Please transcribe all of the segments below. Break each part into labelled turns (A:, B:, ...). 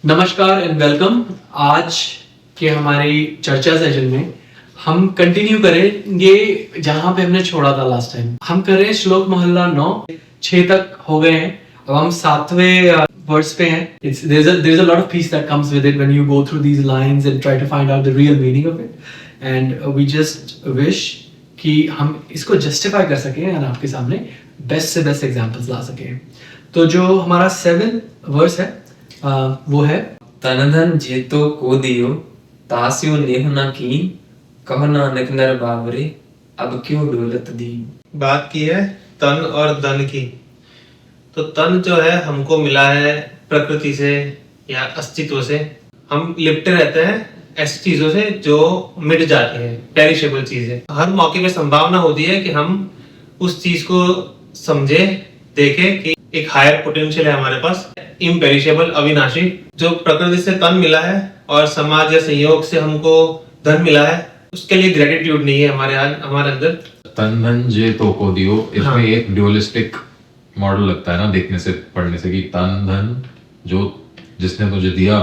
A: नमस्कार and welcome. आज के हमारी चर्चा सेशन में हम कंटिन्यू करेंगे जहां पे हमने छोड़ा था लास्ट टाइम। हम कर रहे हैं श्लोक मोहल्ला 9, 6 तक हो गए हैं। अब हम 7वें वर्स पे हैं। There's a lot of peace that comes with it when you go through these lines and try to find out the real meaning of it. And we just wish कि हम इसको जस्टिफाई कर सकें और आपके सामने बेस्ट से best examples ला सकें। तो जो हमारा 7 वर्स है वो है
B: तन धन जेतो को दियो तास्यो नेह न कीन कहो नानक नर बावरे अब क्यों डोलत दीन।
C: बात की है तन और धन की। तो तन जो है हमको मिला है प्रकृति से या अस्तित्व से। हम लिपटे रहते हैं ऐसी चीजों से जो मिट जाती हैं, पेरिशेबल चीजें। हर मौके पे संभावना होती है कि हम उस चीज को समझे, देखें कि एक हायर पोटेंशियल है हमारे पास, इम्पेरिशेबल, अविनाशी। जो प्रकृति से तन मिला है और समाज या संयोग से हमको धन मिला है, उसके लिए ग्रेटिट्यूड नहीं है हमारे अंदर।
D: तन धन जे तो को दियो, इसमें एक ड्यूलिस्टिक मॉडल लगता है ना देखने से, पढ़ने से, कि तन धन जो जिसने तुझे दिया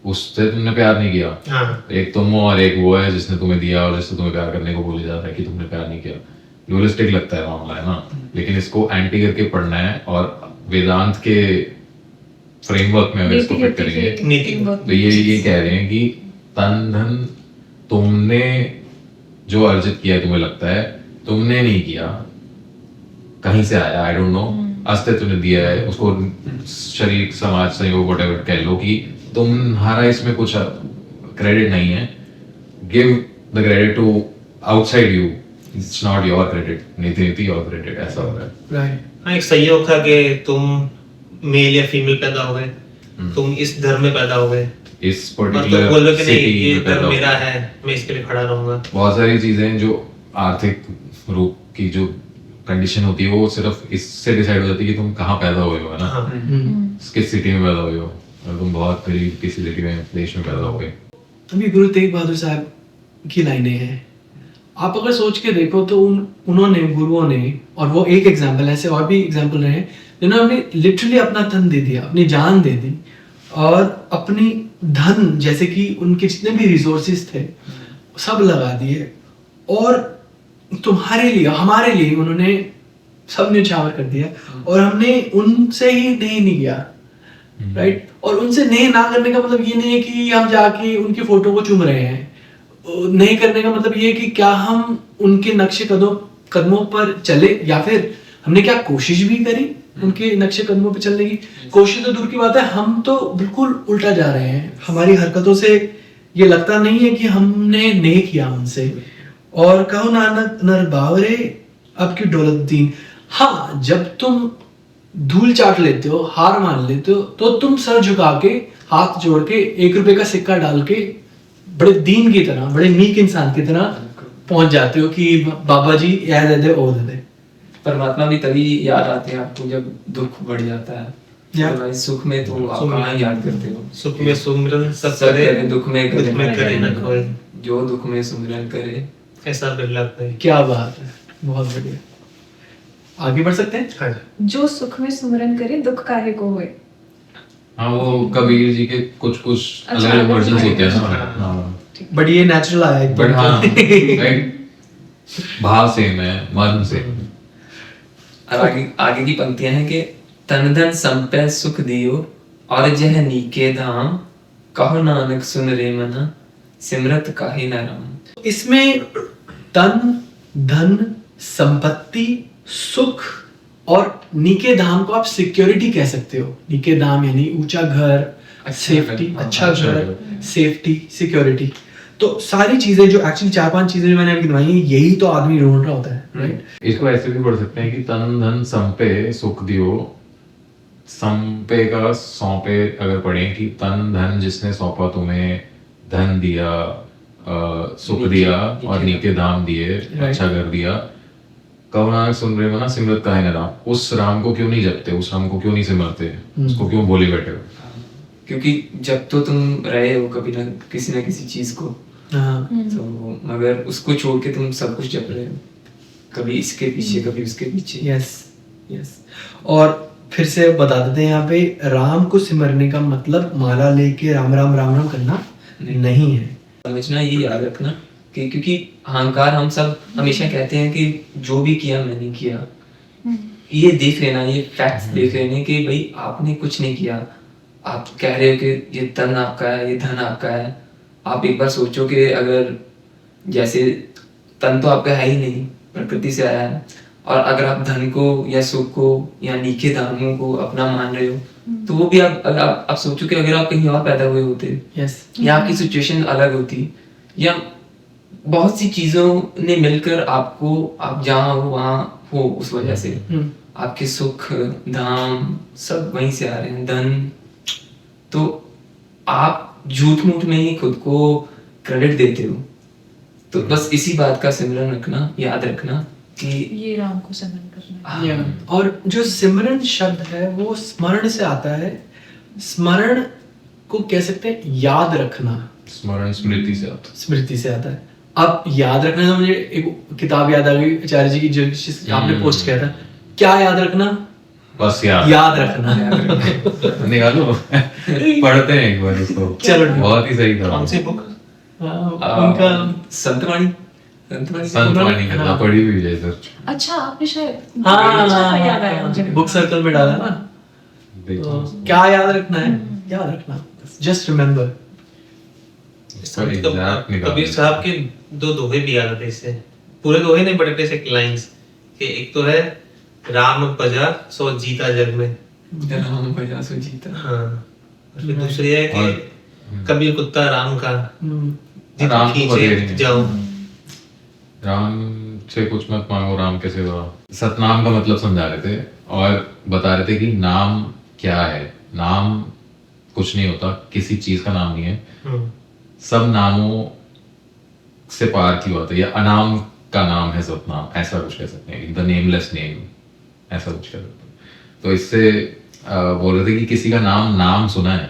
D: उससे तुमने प्यार नहीं किया।
C: हाँ।
D: एक तुम हो और एक वो है जिसने तुम्हें दिया और जिससे तुम्हें प्यार करने को बोला जाता है कि तुमने प्यार नहीं किया। ड्यूलिस्टिक लगता है मामला, है ना। लेकिन इसको एंटी करके पढ़ना है और वेदांत के फ्रेमवर्क में अगर इसको फिट करेंगे तो ये कह रहे हैं कि तन धन तुमने जो अर्जित किया तुम्हें लगता है, तुमने नहीं किया, कहीं से आया, आई डोंट नो, अस्तित्व ने दिया है उसको, शरीर, समाज, संयोग, व्हाटएवर कह लो, कि तुम्हारा इसमें कुछ क्रेडिट नहीं है। Give the credit to outside you, it's not your credit, neither your credit, ऐसा हो रहा है।
A: राइट।
C: हाँ, एक संयोग था कि तुम मेल या फीमेल पैदा हो गए, तुम इस धर्म में पैदा हो गए,
D: इस
C: और तुम
D: पर्टिकुलर
C: बोल रहे कि नहीं
D: सिटी
C: ये
D: में पैदा
C: धर्म
D: हो।
C: मेरा है, मैं इसके लिए खड़ा रहूंगा।
D: बहुत सारी चीजें जो आर्थिक रूप की जो कंडीशन होती है वो सिर्फ इससे डिसाइड हो जाती है कि तुम कहाँ पैदा हुए हो, है ना।
C: हाँ।
D: किस सिटी में पैदा हुए हो। अगर तुम बहुत गरीब किसी सिटी में, देश में पैदा हो गए।
A: अभी गुरु तेग बहादुर साहब की लाइनें हैं। आप अगर सोच के देखो तो उन्होंने, गुरुओं ने, और वो एक एग्जाम्पल, ऐसे और भी एग्जाम्पल रहे हैं जिन्होंने लिटरली अपना तन दे दिया, अपनी जान दे दी और अपनी धन, जैसे कि उनके जितने भी रिसोर्सेज थे सब लगा दिए, और तुम्हारे लिए, हमारे लिए उन्होंने सब न्यौछावर कर दिया। और हमने उनसे ही नहीं किया, राइट। और उनसे ना करने का मतलब ये नहीं है कि हम जाके उनकी फोटो को चूम रहे हैं। नहीं करने का मतलब ये है कि क्या हम उनके नक्शे कदमों पर चले, या फिर हमने क्या कोशिश भी करी उनके नक्शे कदमों पर चलने की। कोशिश तो दूर की बात है, हम तो बिल्कुल उल्टा जा रहे हैं। हमारी हरकतों से ये लगता नहीं है कि हमने नहीं किया उनसे। और कहो नानक नर बावरे अब क्यों डोलत दीन। हाँ, जब तुम धूल चाट लेते हो, हार मान लेते हो, तो तुम सर झुका के, हाथ जोड़ के, 1 रुपए का सिक्का डाल के बड़े दीन की तरह, बड़े नीक इंसान की तरह पहुंच जाते हो कि बाबा जी यह दे दे, वो दे दे।
B: परमात्मा भी तभी याद आते हैं आपको जब दुख बढ़ जाता है।
A: या।
B: भाई सुख में तो आप कहाँ याद करते हो।
C: सुख में सुमिरन सब
B: सब करे,
C: करे,
B: दुख में
C: करे न कोई।
B: जो दुख में सुमिरन करे
C: ऐसा बिरला कोई।
A: क्या बात है, बहुत बढ़िया। आगे बढ़ सकते हैं।
C: हाँ।
E: जो सुख में सुमिरन करे दुख काहे को होए।
D: हाँ, वो कबीर जी के कुछ
E: अच्छा,
D: अलग वर्जन
E: अलग
D: होते हैं ना।
C: हाँ।
D: हाँ।
A: बट ये नेचुरल आया है।
D: बट हाँ, राइट, भाव सेम है, मन से।
B: और आगे की पंक्तियां हैं कि तन धन संपै सुख दियो और जह नीके धाम कहो नानक सुन रे मना सिमरत काहे न राम।
A: इसमें तन, धन, संपत्ति, सुख और नीके धाम को आप सिक्योरिटी कह सकते हो। नीके धाम यानी ऊंचा घर, सेफ्टी, अच्छा घर, सेफ्टी, सिक्योरिटी। तो सारी चीजें जो एक्चुअली 4-5 चीजें जो मैंने अभी गिनवाई हैं, यही तो आदमी ढूंढ रहा होता है, राइट।
D: इसको ऐसे भी पढ़ सकते हैं कि तन धन संपे सुख दियो। संपे का सौंपे अगर पढ़ें कि तन धन जिसने सौंपा तुम्हें, धन दिया, सुख दिया और नीके धाम दिए, अच्छा घर दिया, कहो नानक सुन रहे मना सिमरत काहे न राम। उस राम को क्यों नहीं जपते, उस राम को क्यों नहीं सिमरते, उसको क्यों बोले बैठे हो।
B: क्योंकि जब तो तुम रहे हो कभी ना किसी चीज को,
A: हाँ।
B: तो मगर उसको छोड़ के तुम सब कुछ जप रहे हो, कभी इसके पीछे कभी उसके पीछे।
A: Yes, yes. और फिर से बता देते हैं यहाँ पे, राम को सिमरने का मतलब माला लेके राम राम राम राम करना नहीं है।
B: समझना, ये याद रखना कि क्योंकि अहंकार, हम सब हमेशा कहते हैं कि जो भी किया मैंने किया, ये देख लेना, ये फैक्ट्स देख लेने कि भाई आपने कुछ नहीं किया। आप कह रहे हो कि ये तन आपका है, ये धन आपका है। आप एक बार सोचो कि अगर जैसे तन तो आपका है ही नहीं, प्रकृति से आया है, और अगर आप धन को या सुख को या नीचे दामों को अपना मान रहे हो, तो वो भी आप सोचो कि अगर आप कहीं और पैदा हुए होते
A: यस,
B: या आपकी सिचुएशन अलग होती, या बहुत सी चीजों ने मिलकर आपको, आप जहाँ हो वहाँ हो, उस वजह से आपके सुख धाम सब वहीं से आ रहे हैं, धन। तो आप झूठ मूठ में ही खुद को क्रेडिट देते हो। तो बस इसी बात का सिमरन रखना, याद रखना कि
E: ये राम को सिमरन करना है।
A: और जो सिमरन शब्द है वो स्मरण से आता है। स्मरण को कह सकते हैं याद रखना,
D: स्मरण स्मृति से आता
A: स्मृति से आता है। अब याद रखना, तो मुझे एक किताब याद आ गई आचार्य जी की, जो आपने पोस्ट किया था, क्या याद रखना,
D: बस याद
A: याद रखना।
D: निकालो पढ़ते हैं एक बार इसको।
A: चलो,
D: बहुत ही सही था।
C: कौन सी बुक?
A: उनका
B: संतवाणी
D: संतवाणी का
A: हाँ।
D: पढ़ी हुई है सर।
E: अच्छा, आपने शायद
A: हाँ,
E: याद आया मुझे।
A: बुक सर्कल में डाला ना। तो क्या याद रखना है, याद रखना, जस्ट रिमेम्बर।
C: कबीर साहब के दो दोहे भी याद आते इससे, पूरे दोहे नहीं बट ऐसे लाइंस कि एक तो है राम भजा सो जीता जग में,
B: राम भजा सो जीता।
C: हाँ, और फिर दूसरी है कि कबीर कुत्ता राम का जितना
D: राम को
C: खींचे
D: बदले
C: जाओ।
D: राम से कुछ मत मांगो राम के सिवा। सतनाम का मतलब समझा रहे थे और बता रहे थे कि नाम क्या है। नाम कुछ नहीं होता, किसी चीज का नाम नहीं है। सब नामों से पार की बात है, या अनाम का नाम है सतनाम, ऐसा कुछ कह सकते हैं, द नेमलेस नेम, ऐसा कुछ कह सकते हैं। तो इससे बोल रहे थे कि किसी का नाम सुना है,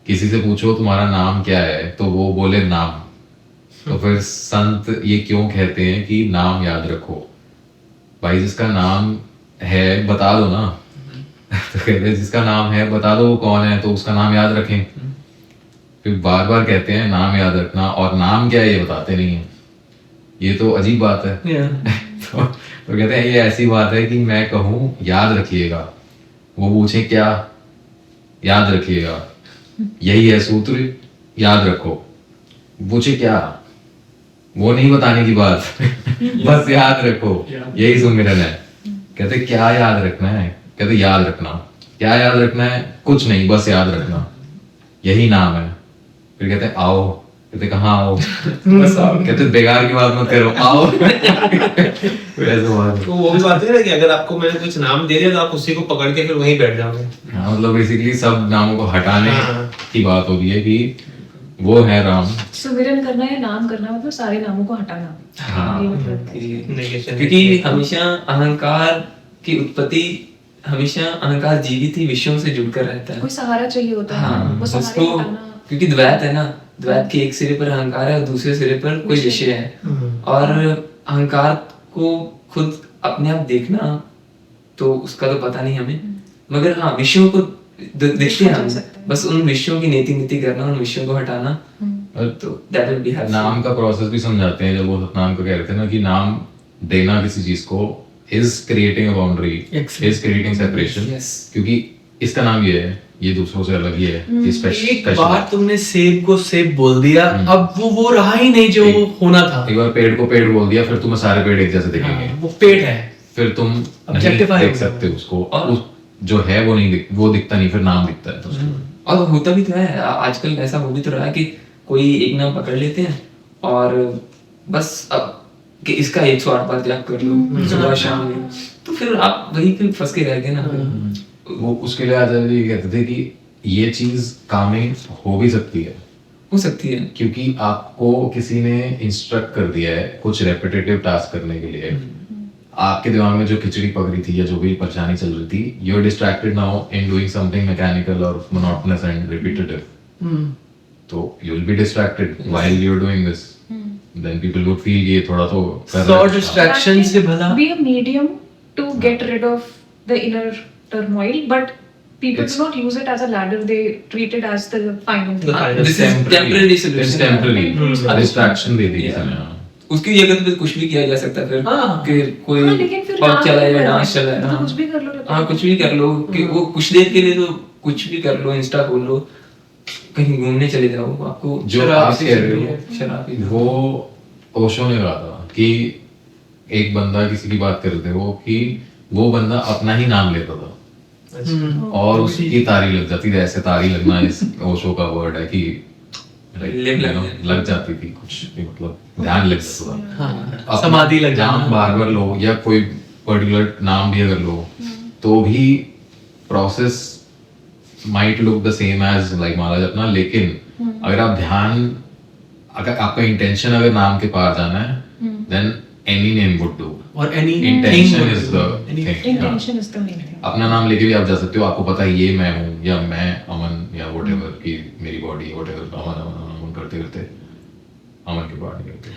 D: किसी से पूछो तुम्हारा नाम क्या है, तो वो बोले नाम। तो फिर संत ये क्यों कहते हैं कि नाम याद रखो, भाई जिसका नाम है बता दो ना। तो कहते हैं जिसका नाम है बता दो वो कौन है, तो उसका नाम याद रखें। फिर बार बार कहते हैं नाम याद रखना, और नाम क्या है ये बताते नहीं है। ये तो अजीब बात है। तो कहते हैं ये ऐसी बात है कि मैं कहूँ याद रखिएगा, वो पूछे क्या, याद रखिएगा, यही है सूत्र, याद रखो। पूछे क्या, वो नहीं बताने की बात बस याद रखो, यही सुमिरन है। कहते क्या याद रखना है, कहते याद रखना। क्या याद रखना है, कुछ नहीं, बस याद रखना, यही नाम है। फिर कहते आओ, कहते कहाँ आओ, बस आओ। कहते बेकार की बात मत करो, आओ।
C: तो वो भी बात है ना कि अगर आपको मैंने कुछ नाम दे दिया तो आप उसी को पकड़ के फिर वहीं बैठ जाओगे।
D: हाँ, मतलब बेसिकली सब नामों को हटाने
C: हाँ।
D: की बात होती है कि वो है राम।
E: सुमिरन करना या नाम करना मतलब सारे नामों को हटाना।
D: हाँ।
E: ये मतलब है।
C: Negation
B: क्योंकि हमेशा अहंकार की उत्पत्ति, हमेशा अहंकार जीवित ही विषयों से जुड़कर रहता है।
E: कोई सहारा चाहिए होता है,
B: हाँ,
E: वो सहारे
B: उसको,
E: हटाना।
B: क्योंकि द्वैत है ना, द्वैत के एक सिरे पर अहंकार है और दूसरे सिरे पर कोई विषय है। और अहंकार को खुद अपने आप देखना तो उसका तो पता नहीं हमें, मगर हाँ विषयों को देखते हैं हम, बस उन विषयों की नीति नीति करना, उन विषयों को हटाना। तो that will be helpful।
D: नाम का प्रोसेस भी समझाते हैं, जब वो सतनाम को कह रहे थे ना कि नाम देना किसी चीज को is creating a boundary, is creating separation।
B: Yes।
D: क्योंकि इसका नाम ये है, ये दूसरों से अलग ही है, ये
A: एक
D: स्पेशल।
A: बार तुमने सेब को सेब बोल दिया, अब वो रहा ही नहीं जो होना था।
D: एक बार पेड़ को पेड़ बोल दिया, फिर तुम्हें सारे पेड़ एक जैसे दिखेंगे।
A: हाँ, वो पेड़ है,
D: फिर तुम नहीं
A: Objectify
D: देख
A: हो
D: सकते उसको,
B: और
D: उस जो है वो नहीं वो दिखता नहीं, फिर नाम दिखता है तो उसको।
B: और होता भी तो है, आजकल ऐसा हो भी तो रहा है कि कोई एक नाम पकड़ लेते हैं और बस अब कि इसका 108 बार त्याग कर लो सुबह शाम में, तो फिर आप वहीं पे फंस के रह गए ना।
D: वो उसके लिए आचार्य जी कहते थे कि ये चीज कामिंग हो भी सकती है,
B: हो सकती है,
D: क्योंकि आपको किसी ने इंस्ट्रक्ट कर दिया है कुछ रेपिटेटिव टास्क करने के लिए। आपके दिमाग में जो खिचड़ी पक रही थी या जो भी परेशानी चल रही थी, you are distracted now in doing something mechanical और मोनोटोनस एंड रिपीटेटिव। तो you will be distracted while you are doing this, then people would feel ये थोड़ा तो कर
A: सौ डिस्ट्रैक्शन से भला
E: Be a medium to get rid of the inner turmoil, but people
D: It's-
E: do not use it as a ladder. They treat it as the final thing.
C: The final.
B: This is temporary solution.
D: It's temporary.
E: Hmm.
D: Distraction they the
B: Yeah.
D: किसी ने, हाँ।
B: उसकी जगह पे कुछ भी किया जा सकता है फिर
A: हाँ।
B: कि कोई
E: हाँ, लेकिन फिर
B: पब
E: नाम
B: चलाए या
E: नहीं
B: डांस
E: करना।
B: चलाए,
E: तो
B: हाँ।
E: कुछ भी कर लो, लेकिन-
B: हाँ कुछ भी कर लो कि वो कुछ देर के लिए तो कुछ भी कर लो, इंस्टा खोल लो, कहीं घूमने चले जाओ, आपको
D: जो
A: शराब
D: आप
A: सी
D: कह
A: चल
D: रहे
A: रही
D: हो
A: है।
B: शराब पी लो।
D: वो ओशो ने कहा था कि एक बंदा किसी की बात कर रहे थे वो कि वो बंदा अपना ही नाम लेता था और उसकी तारी लग जाती थी, ऐसे तारी लगना इस ओशो का वर्ड है कि लग जाती थी कुछ भी, मतलब ध्यान लग जाता था।
A: हाँ,
D: अपना
A: समाधि लग
D: नाम
A: जाना।
D: बार बार लो या कोई पर्टिकुलर नाम भी अगर लो तो भी process might look the same as like माला जपना, लेकिन अगर आप ध्यान, अगर आपका इंटेंशन अगर नाम के पार जाना है then any name would do.
A: और any
D: Intention
A: thing
D: is
A: would
D: the
A: do. Any-
D: thing.
E: Intention is the main thing.
D: अपना नाम लेके भी आप जा सकते हो, आपको पता है ये मैं हूँ या मैं अमन या whatever की मेरी बॉडी whatever अमन अमन अमन करते करते अमन की बॉडी करते।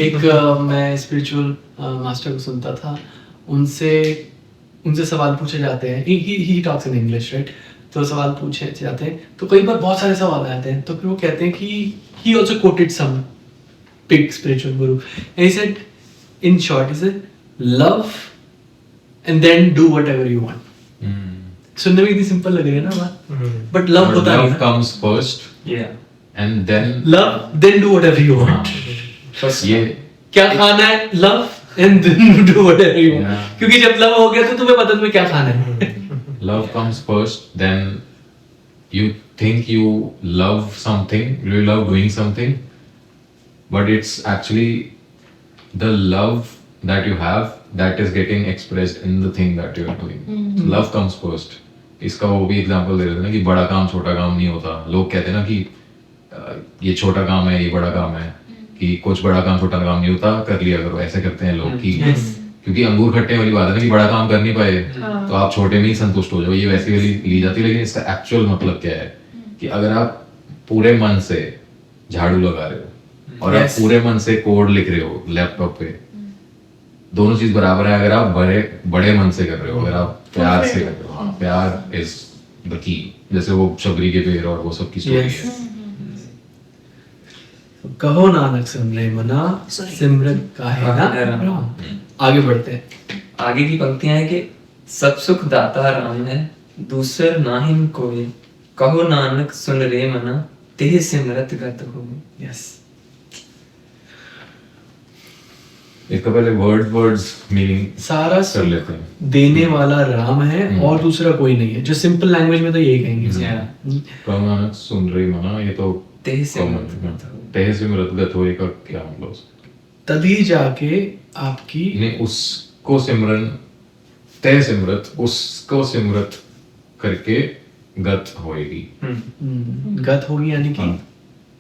A: एक मैं स्पिरिचुअल मास्टर को सुनता था, उनसे सवाल पूछे जाते हैं, he talks in English right, तो सवाल पूछे जाते हैं तो कई बार बहुत सारे सवाल आते हैं, तो फिर वो कहते हैं कि he also quoted some big spiritual guru and he said in short, he said love and then do whatever you want. सुनने में इतनी सिंपल लग रही है ना बात, बट लव होता
D: लव
A: नहीं ना,
D: comes first
B: Yeah.
D: And then
A: love then do whatever you want.
B: First,
D: ये
A: क्या खाना है, love and then do whatever you want,
D: Yeah.
A: क्योंकि जब लव हो गया तो तुम्हें पता तुम्हें क्या खाना है।
D: love comes first, then you think you love something, you love doing something, but it's actually the love that you have that is getting expressed in the thing that you are doing. Love comes first. इसका वो भी example दे रहे थे ना कि बड़ा काम छोटा काम नहीं होता। लोग कहते हैं ना कि ये छोटा काम है, ये बड़ा काम है, कि कुछ बड़ा काम छोटा काम नहीं होता, कर लिया करो, ऐसे करते हैं लोग कि क्योंकि अंगूर खट्टे वाली बात है ना कि बड़ा काम कर नहीं पाए तो आप छोटे में ही संतुष्ट हो जाओ, ये वैसे वाली ली जाती है। लेकिन इसका एक्चुअल मतलब क्या है कि अगर आप पूरे मन से झाड़ू लगा रहे हो और आप पूरे मन से कोड लिख रहे हो लैपटॉप पे, दोनों चीज बराबर है। अगर आप बड़े मन से कर रहे हो, अगर आप प्यार से कर रहे हो, हाँ, प्यार इज द की, जैसे वो शबरी के पेड़ और वो सब की स्टोरी
A: Yes.
D: है।
A: कहो नानक सुन रे मना, सिमरन काहे ना राम। आगे बढ़ते हैं।
B: आगे की पंक्तियां है कि सब सुख दाता राम है, दूसर नाहिन कोई, कहो नानक सुन रे मना, तेह सिमरत गत होए।
A: यस,
D: इसका पहले वर्ड्स मीनिंग
A: सारा
D: कर लेते हैं।
A: देने वाला राम है और दूसरा कोई नहीं है, जो सिंपल लैंग्वेज में तो यही कहेंगे।
B: Yeah.
D: कहो नानक सुन रही मना, ये तो
B: तेह सिमरत
D: common,
B: गत होए।
D: तेह सिमरत गत होए का क्या मतलब?
A: तभी जाके आपकी
D: नहीं, उसको सिमरन, तय सिमरत, उसको सिमरत करके गत होएगी।
A: गत होगी, यानी कि
D: हाँ।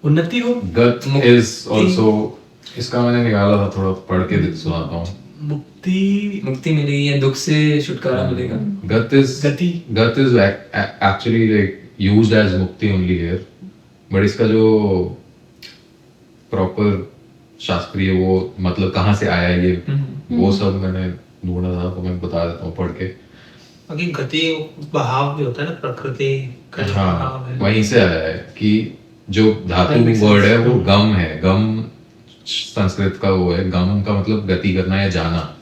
A: उन्नति हो,
D: गत इज आल्सो, इसका मैंने निकाला था, थोड़ा पढ़ के सुनाता हूँ।
A: मुक्ति,
B: मुक्ति मिलेगी या दुख से छुटकारा मिलेगा।
D: गत इज
A: गति।
D: गत is actually like used as मुक्ति ओनली हियर, बट इसका जो प्रॉपर शास्त्रीय वो मतलब कहाँ से आया है ये वो सब मैंने ढूंढा था, तो मैं बता देता हूँ पढ़ के।
C: बाकी गति बहाव भी होता है ना, प्रकृति का जो
D: हाँ,
C: बहाव है।
D: वहीं से आया है कि जो धातु वर्ड है वो गम है। गम संस्कृत का वो है, गम का मतलब गति करना या जाना,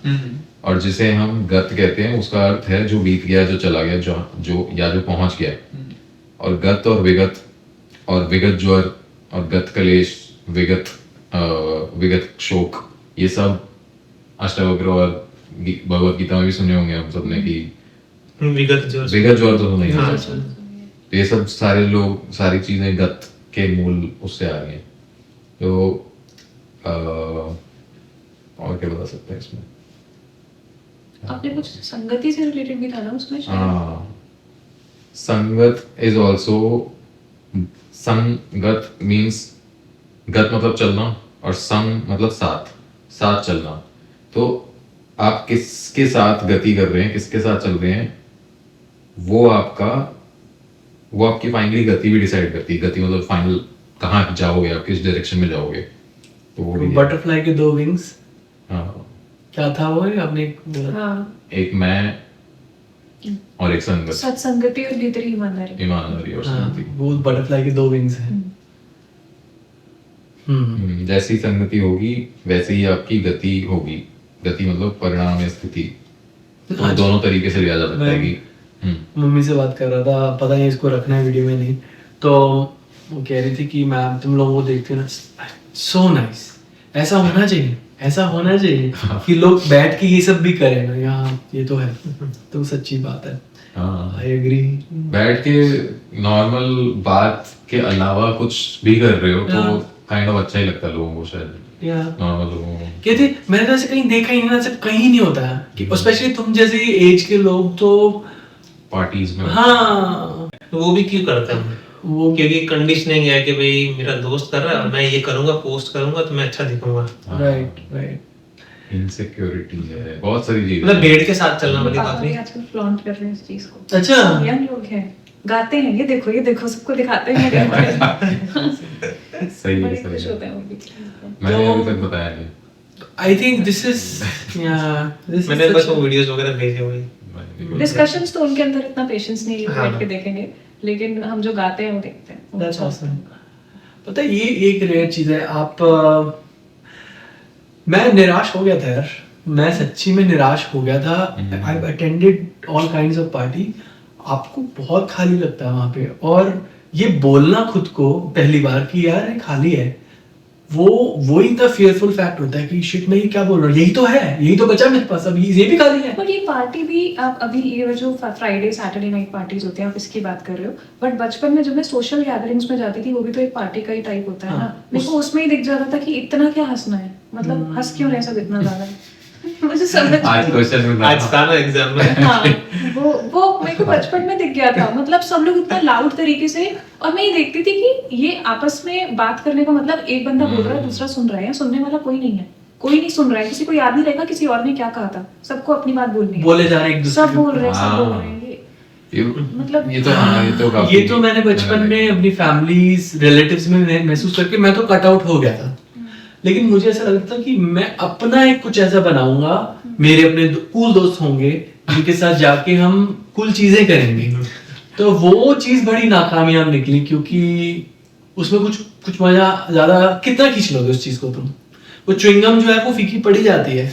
D: और जिसे हम गत कहते हैं उसका अर्थ है जो बीत गया, जो चला गया, जो या जो पहुंच गया। और गत और विगत, और विगत ज्वर और गत कलेश, विगत शोक, ये सब अष्टावक्र और भगवत गीता में भी सुने होंगे हम सबने कि
C: विगत जो
D: विगत ज्वर तो सुना ही
C: हाँ,
D: होगा। तो ये सब सारे लोग, सारी चीजें गत के मूल उससे आ रही हैं। तो और क्या बता सकते हैं इसमें?
E: आपने कुछ संगति से रिलेटेड भी था ना उसमें शायद?
D: हाँ, संगत इज ऑल्सो, संगत मीन्स, गत मतलब चलना और संग मतलब साथ, साथ चलना। तो आप किसके साथ गति कर रहे हैं, किसके साथ चल रहे हैं, वो आपकी फाइनली गति भी डिसाइड करती है। गति मतलब फाइनल कहाँ जाओगे आप, किस डायरेक्शन में जाओगे, तो वो भी है।
A: बटरफ्लाई के दो विंग्स,
D: हाँ,
A: क्या था वो आपने बोला?
E: हाँ,
D: एक मैं और एक संगत,
E: सत्संगति और भीतरी ईमानदारी।
D: ईमानदारी और
A: हाँ,
D: शांति।
A: वो बटरफ्लाई के 2 विंग्स हैं।
D: जैसी संगति होगी वैसे ही आपकी गति होगी। गति मतलब परिणाम या स्थिति, तो
A: हाँ जी।
D: दोनों तरीके से लिया जा सकता है कि
A: मम्मी से बात कर रहा था, पता नहीं इसको रखना है वीडियो में नहीं, तो वो कह रही थी कि मैम तुम लोगों को देखते हो ना, सो नाइस, ऐसा होना चाहिए, ऐसा होना चाहिए कि लोग बैठ के ये सब भी करें ना। यहाँ ये तो है, तो सच्ची बात है।
D: हाँ,
A: आई एग्री।
D: बैठ के नॉर्मल बात के अलावा कुछ भी कर रहे हो तो
A: हाँ।
D: काइंड ऑफ अच्छा ही लगता है लोगों को, शायद
A: या
D: नॉर्मल लोगों को।
A: कहते मैंने तो ऐसे कहीं देखा ही नहीं ना, ऐसे कहीं नहीं होता है कि स्पेशली तुम जैसे एज के लोग तो
D: पार्टीज में
A: हाँ
C: तो वो भी क्यों करते हैं
A: वो
C: क्योंकि कंडीशनिंग है कि भाई मेरा दोस्त कर रहा है और मैं ये करूंगा, पोस्ट करूंगा तो मैं अच्छा दिखूंगा।
A: राइट
D: इनसिक्योरिटी है, बहुत सारी चीजें
C: मतलब भेड़ के साथ चलना वाली बात
E: पापा भी
C: नहीं।
E: आजकल फ्लॉन्ट कर रहे हैं इस चीज को।
A: अच्छा।
E: सब यंग लोग हैं, गाते हैं, ये देखो सबको दिखाते हैं
D: सही
E: बड़े
D: है,
E: खुश
D: सही
E: होते
D: है।
E: हैं वो भी।
D: मैंने अभी तक बताया नहीं।
A: आई थिंक दिस इज
C: मैंने बस वो वीडियोस वगैरह भेजे हुए हैं।
E: डिस्कशंस तो उनके अंदर इतना पेशेंस नहीं है
C: हाँ।
E: बैठ के देखेंगे, लेकिन हम जो गाते हैं वो देखते हैं। वो
A: दैट्स
E: अच्छा
A: ऑसम। पता है ये एक रेयर चीज है। आप मैं निराश हो गया था यार, मैं सच्ची में निराश हो गया था। I attended all kinds of party, आपको बहुत खाली लगता है वहां पे, और ये बोलना खुद को पहली बार कि यार ये खाली है, वो ही तो फियरफुल फैक्ट होता है कि शिट मैं ये क्या बोल रहा हूँ, यही तो है, यही तो बचा मेरे पास, अभी ये भी खाली है।
E: पर ये पार्टी भी आप अभी ये जो फ्राइडे सैटरडे नाइट पार्टीज होते हैं आप इसकी बात कर रहे हो, बट बचपन में जब मैं सोशल गैदरिंग्स में जाती थी वो भी तो एक पार्टी का ही टाइप होता है ना।
A: हाँ,
E: मेरे को उसमें ही दिख जाता था कि इतना क्या हंसना है, मतलब हंस क्यों रहे सब इतना ज्यादा। मुझे समझ
D: आज क्वेश्चन में
C: आज था ना एग्जाम में।
E: हाँ, वो मेरे को बचपन में दिख गया था, मतलब सब लोग इतना लाउड तरीके से, और मैं ये देखती थी कि ये आपस में बात करने का मतलब एक बंदा बोल रहा है दूसरा सुन रहा है, सुनने वाला कोई नहीं है, कोई नहीं सुन रहा है, किसी को याद नहीं रहेगा किसी और ने क्या कहा था, सबको अपनी बात बोलनी है,
A: बोले जा रहे हैं एक दूसरे
E: सब
A: के
E: बोल
A: ऊपर।
E: रहे हैं, सब बोल
D: हाँ।
E: रहे हैं ये
D: मतलब
E: मतलब
D: ये तो हाँ, ये तो काफी
A: ये तो मैंने बचपन में अपनी फैमिलीज रिलेटिव्स में महसूस करके मैं तो कट आउट हो गया था। लेकिन मुझे ऐसा लगता था कि मैं अपना एक कुछ ऐसा बनाऊंगा, मेरे अपने कूल दोस्त होंगे जिनके साथ जाके हम कूल चीजें करेंगे। तो वो चीज बड़ी नाकामयाब निकली, क्योंकि उसमें कुछ मजा ज्यादा कितना खींच लोगे उस चीज को तुम। वो च्युइंगम जो है वो फीकी पड़ी जाती है।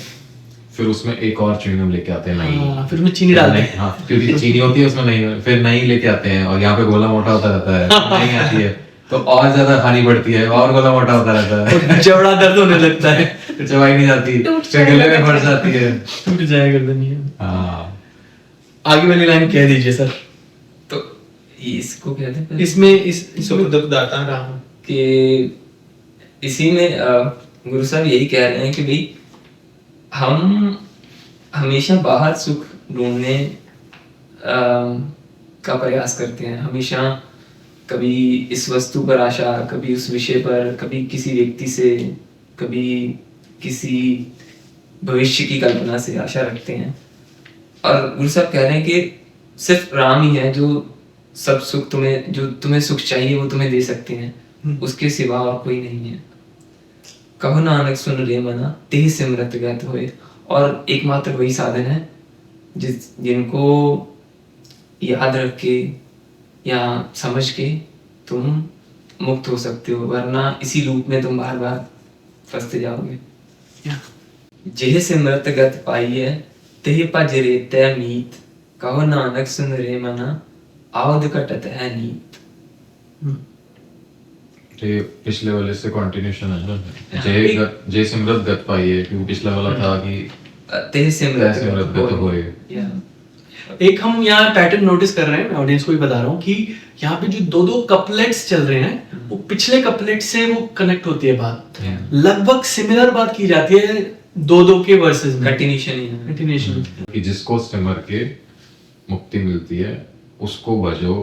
D: फिर उसमें एक और च्युइंगम लेके आते हैं, नहीं
A: हाँ, फिर उसमें चीनी डालते हैं।
D: हाँ, क्योंकि चीनी होती है उसमें, नहीं फिर नहीं लेके आते हैं, और यहाँ पे गोला मोटा होता रहता है, नहीं आती है तो और ज्यादा खानी पड़ती है, और गोला मोटा होता रहता है,
A: और जबड़ा दर्द होने लगता है,
D: फिर चबाई नहीं जाती,
E: टूट
D: फिर गले में फंस जाती है।
A: टूट जाया गर्दन ये।
D: हाँ,
A: आगे वाली लाइन कह दीजिए सर।
B: तो ये इसको कहते हैं
A: इसमें इसमें
C: सुख दुख दाता राम।
B: कि इसी में गुरु साहब यही कह रहे हैं कि भाई हम हमेशा बाहर सुख ढूंढने का प्रयास करते हैं, हमेशा कभी इस वस्तु पर आशा, कभी उस विषय पर, कभी किसी व्यक्ति से, कभी किसी भविष्य की कल्पना से आशा रखते हैं। और गुरु साहब कह रहे हैं कि सिर्फ राम ही है जो सब सुख तुम्हें, जो तुम्हें सुख चाहिए वो तुम्हें दे सकते हैं, उसके सिवा और कोई नहीं है। कहो नानक सुन रे मना तेहि सिमरत गत होए। और एकमात्र वही साधन है जिनको याद रख के या समझ के तुम मुक्त हो सकते हो, वरना इसी लूप में तुम बार बार फंसते जाओगे। जेह सिमरत गत पाइए तेहि भज रे तै मीत। कहो नानक सुन रे मना आवद कटत है नीत।
D: ये पिछले वाले से कंटिन्यूशन है ना, जय सिमरत गत पाई है, क्योंकि पिछला वाला था कि
B: तेहि सिमरत
D: सिमरत गत होए।
A: एक हम यहाँ पैटर्न नोटिस कर रहे हैं, मैं ऑडियंस को भी बता रहा हूँ कि यहाँ पे जो दो कपलेट्स चल रहे हैं वो पिछले कपलेट से वो कनेक्ट होती है बात, लगभग सिमिलर बात की जाती है दो के वर्सेस में,
B: कंटिन्यूशन ही है।
A: कंटिन्यूशन।
D: कि जिसको सिमर के मुक्ति मिलती है उसको भजो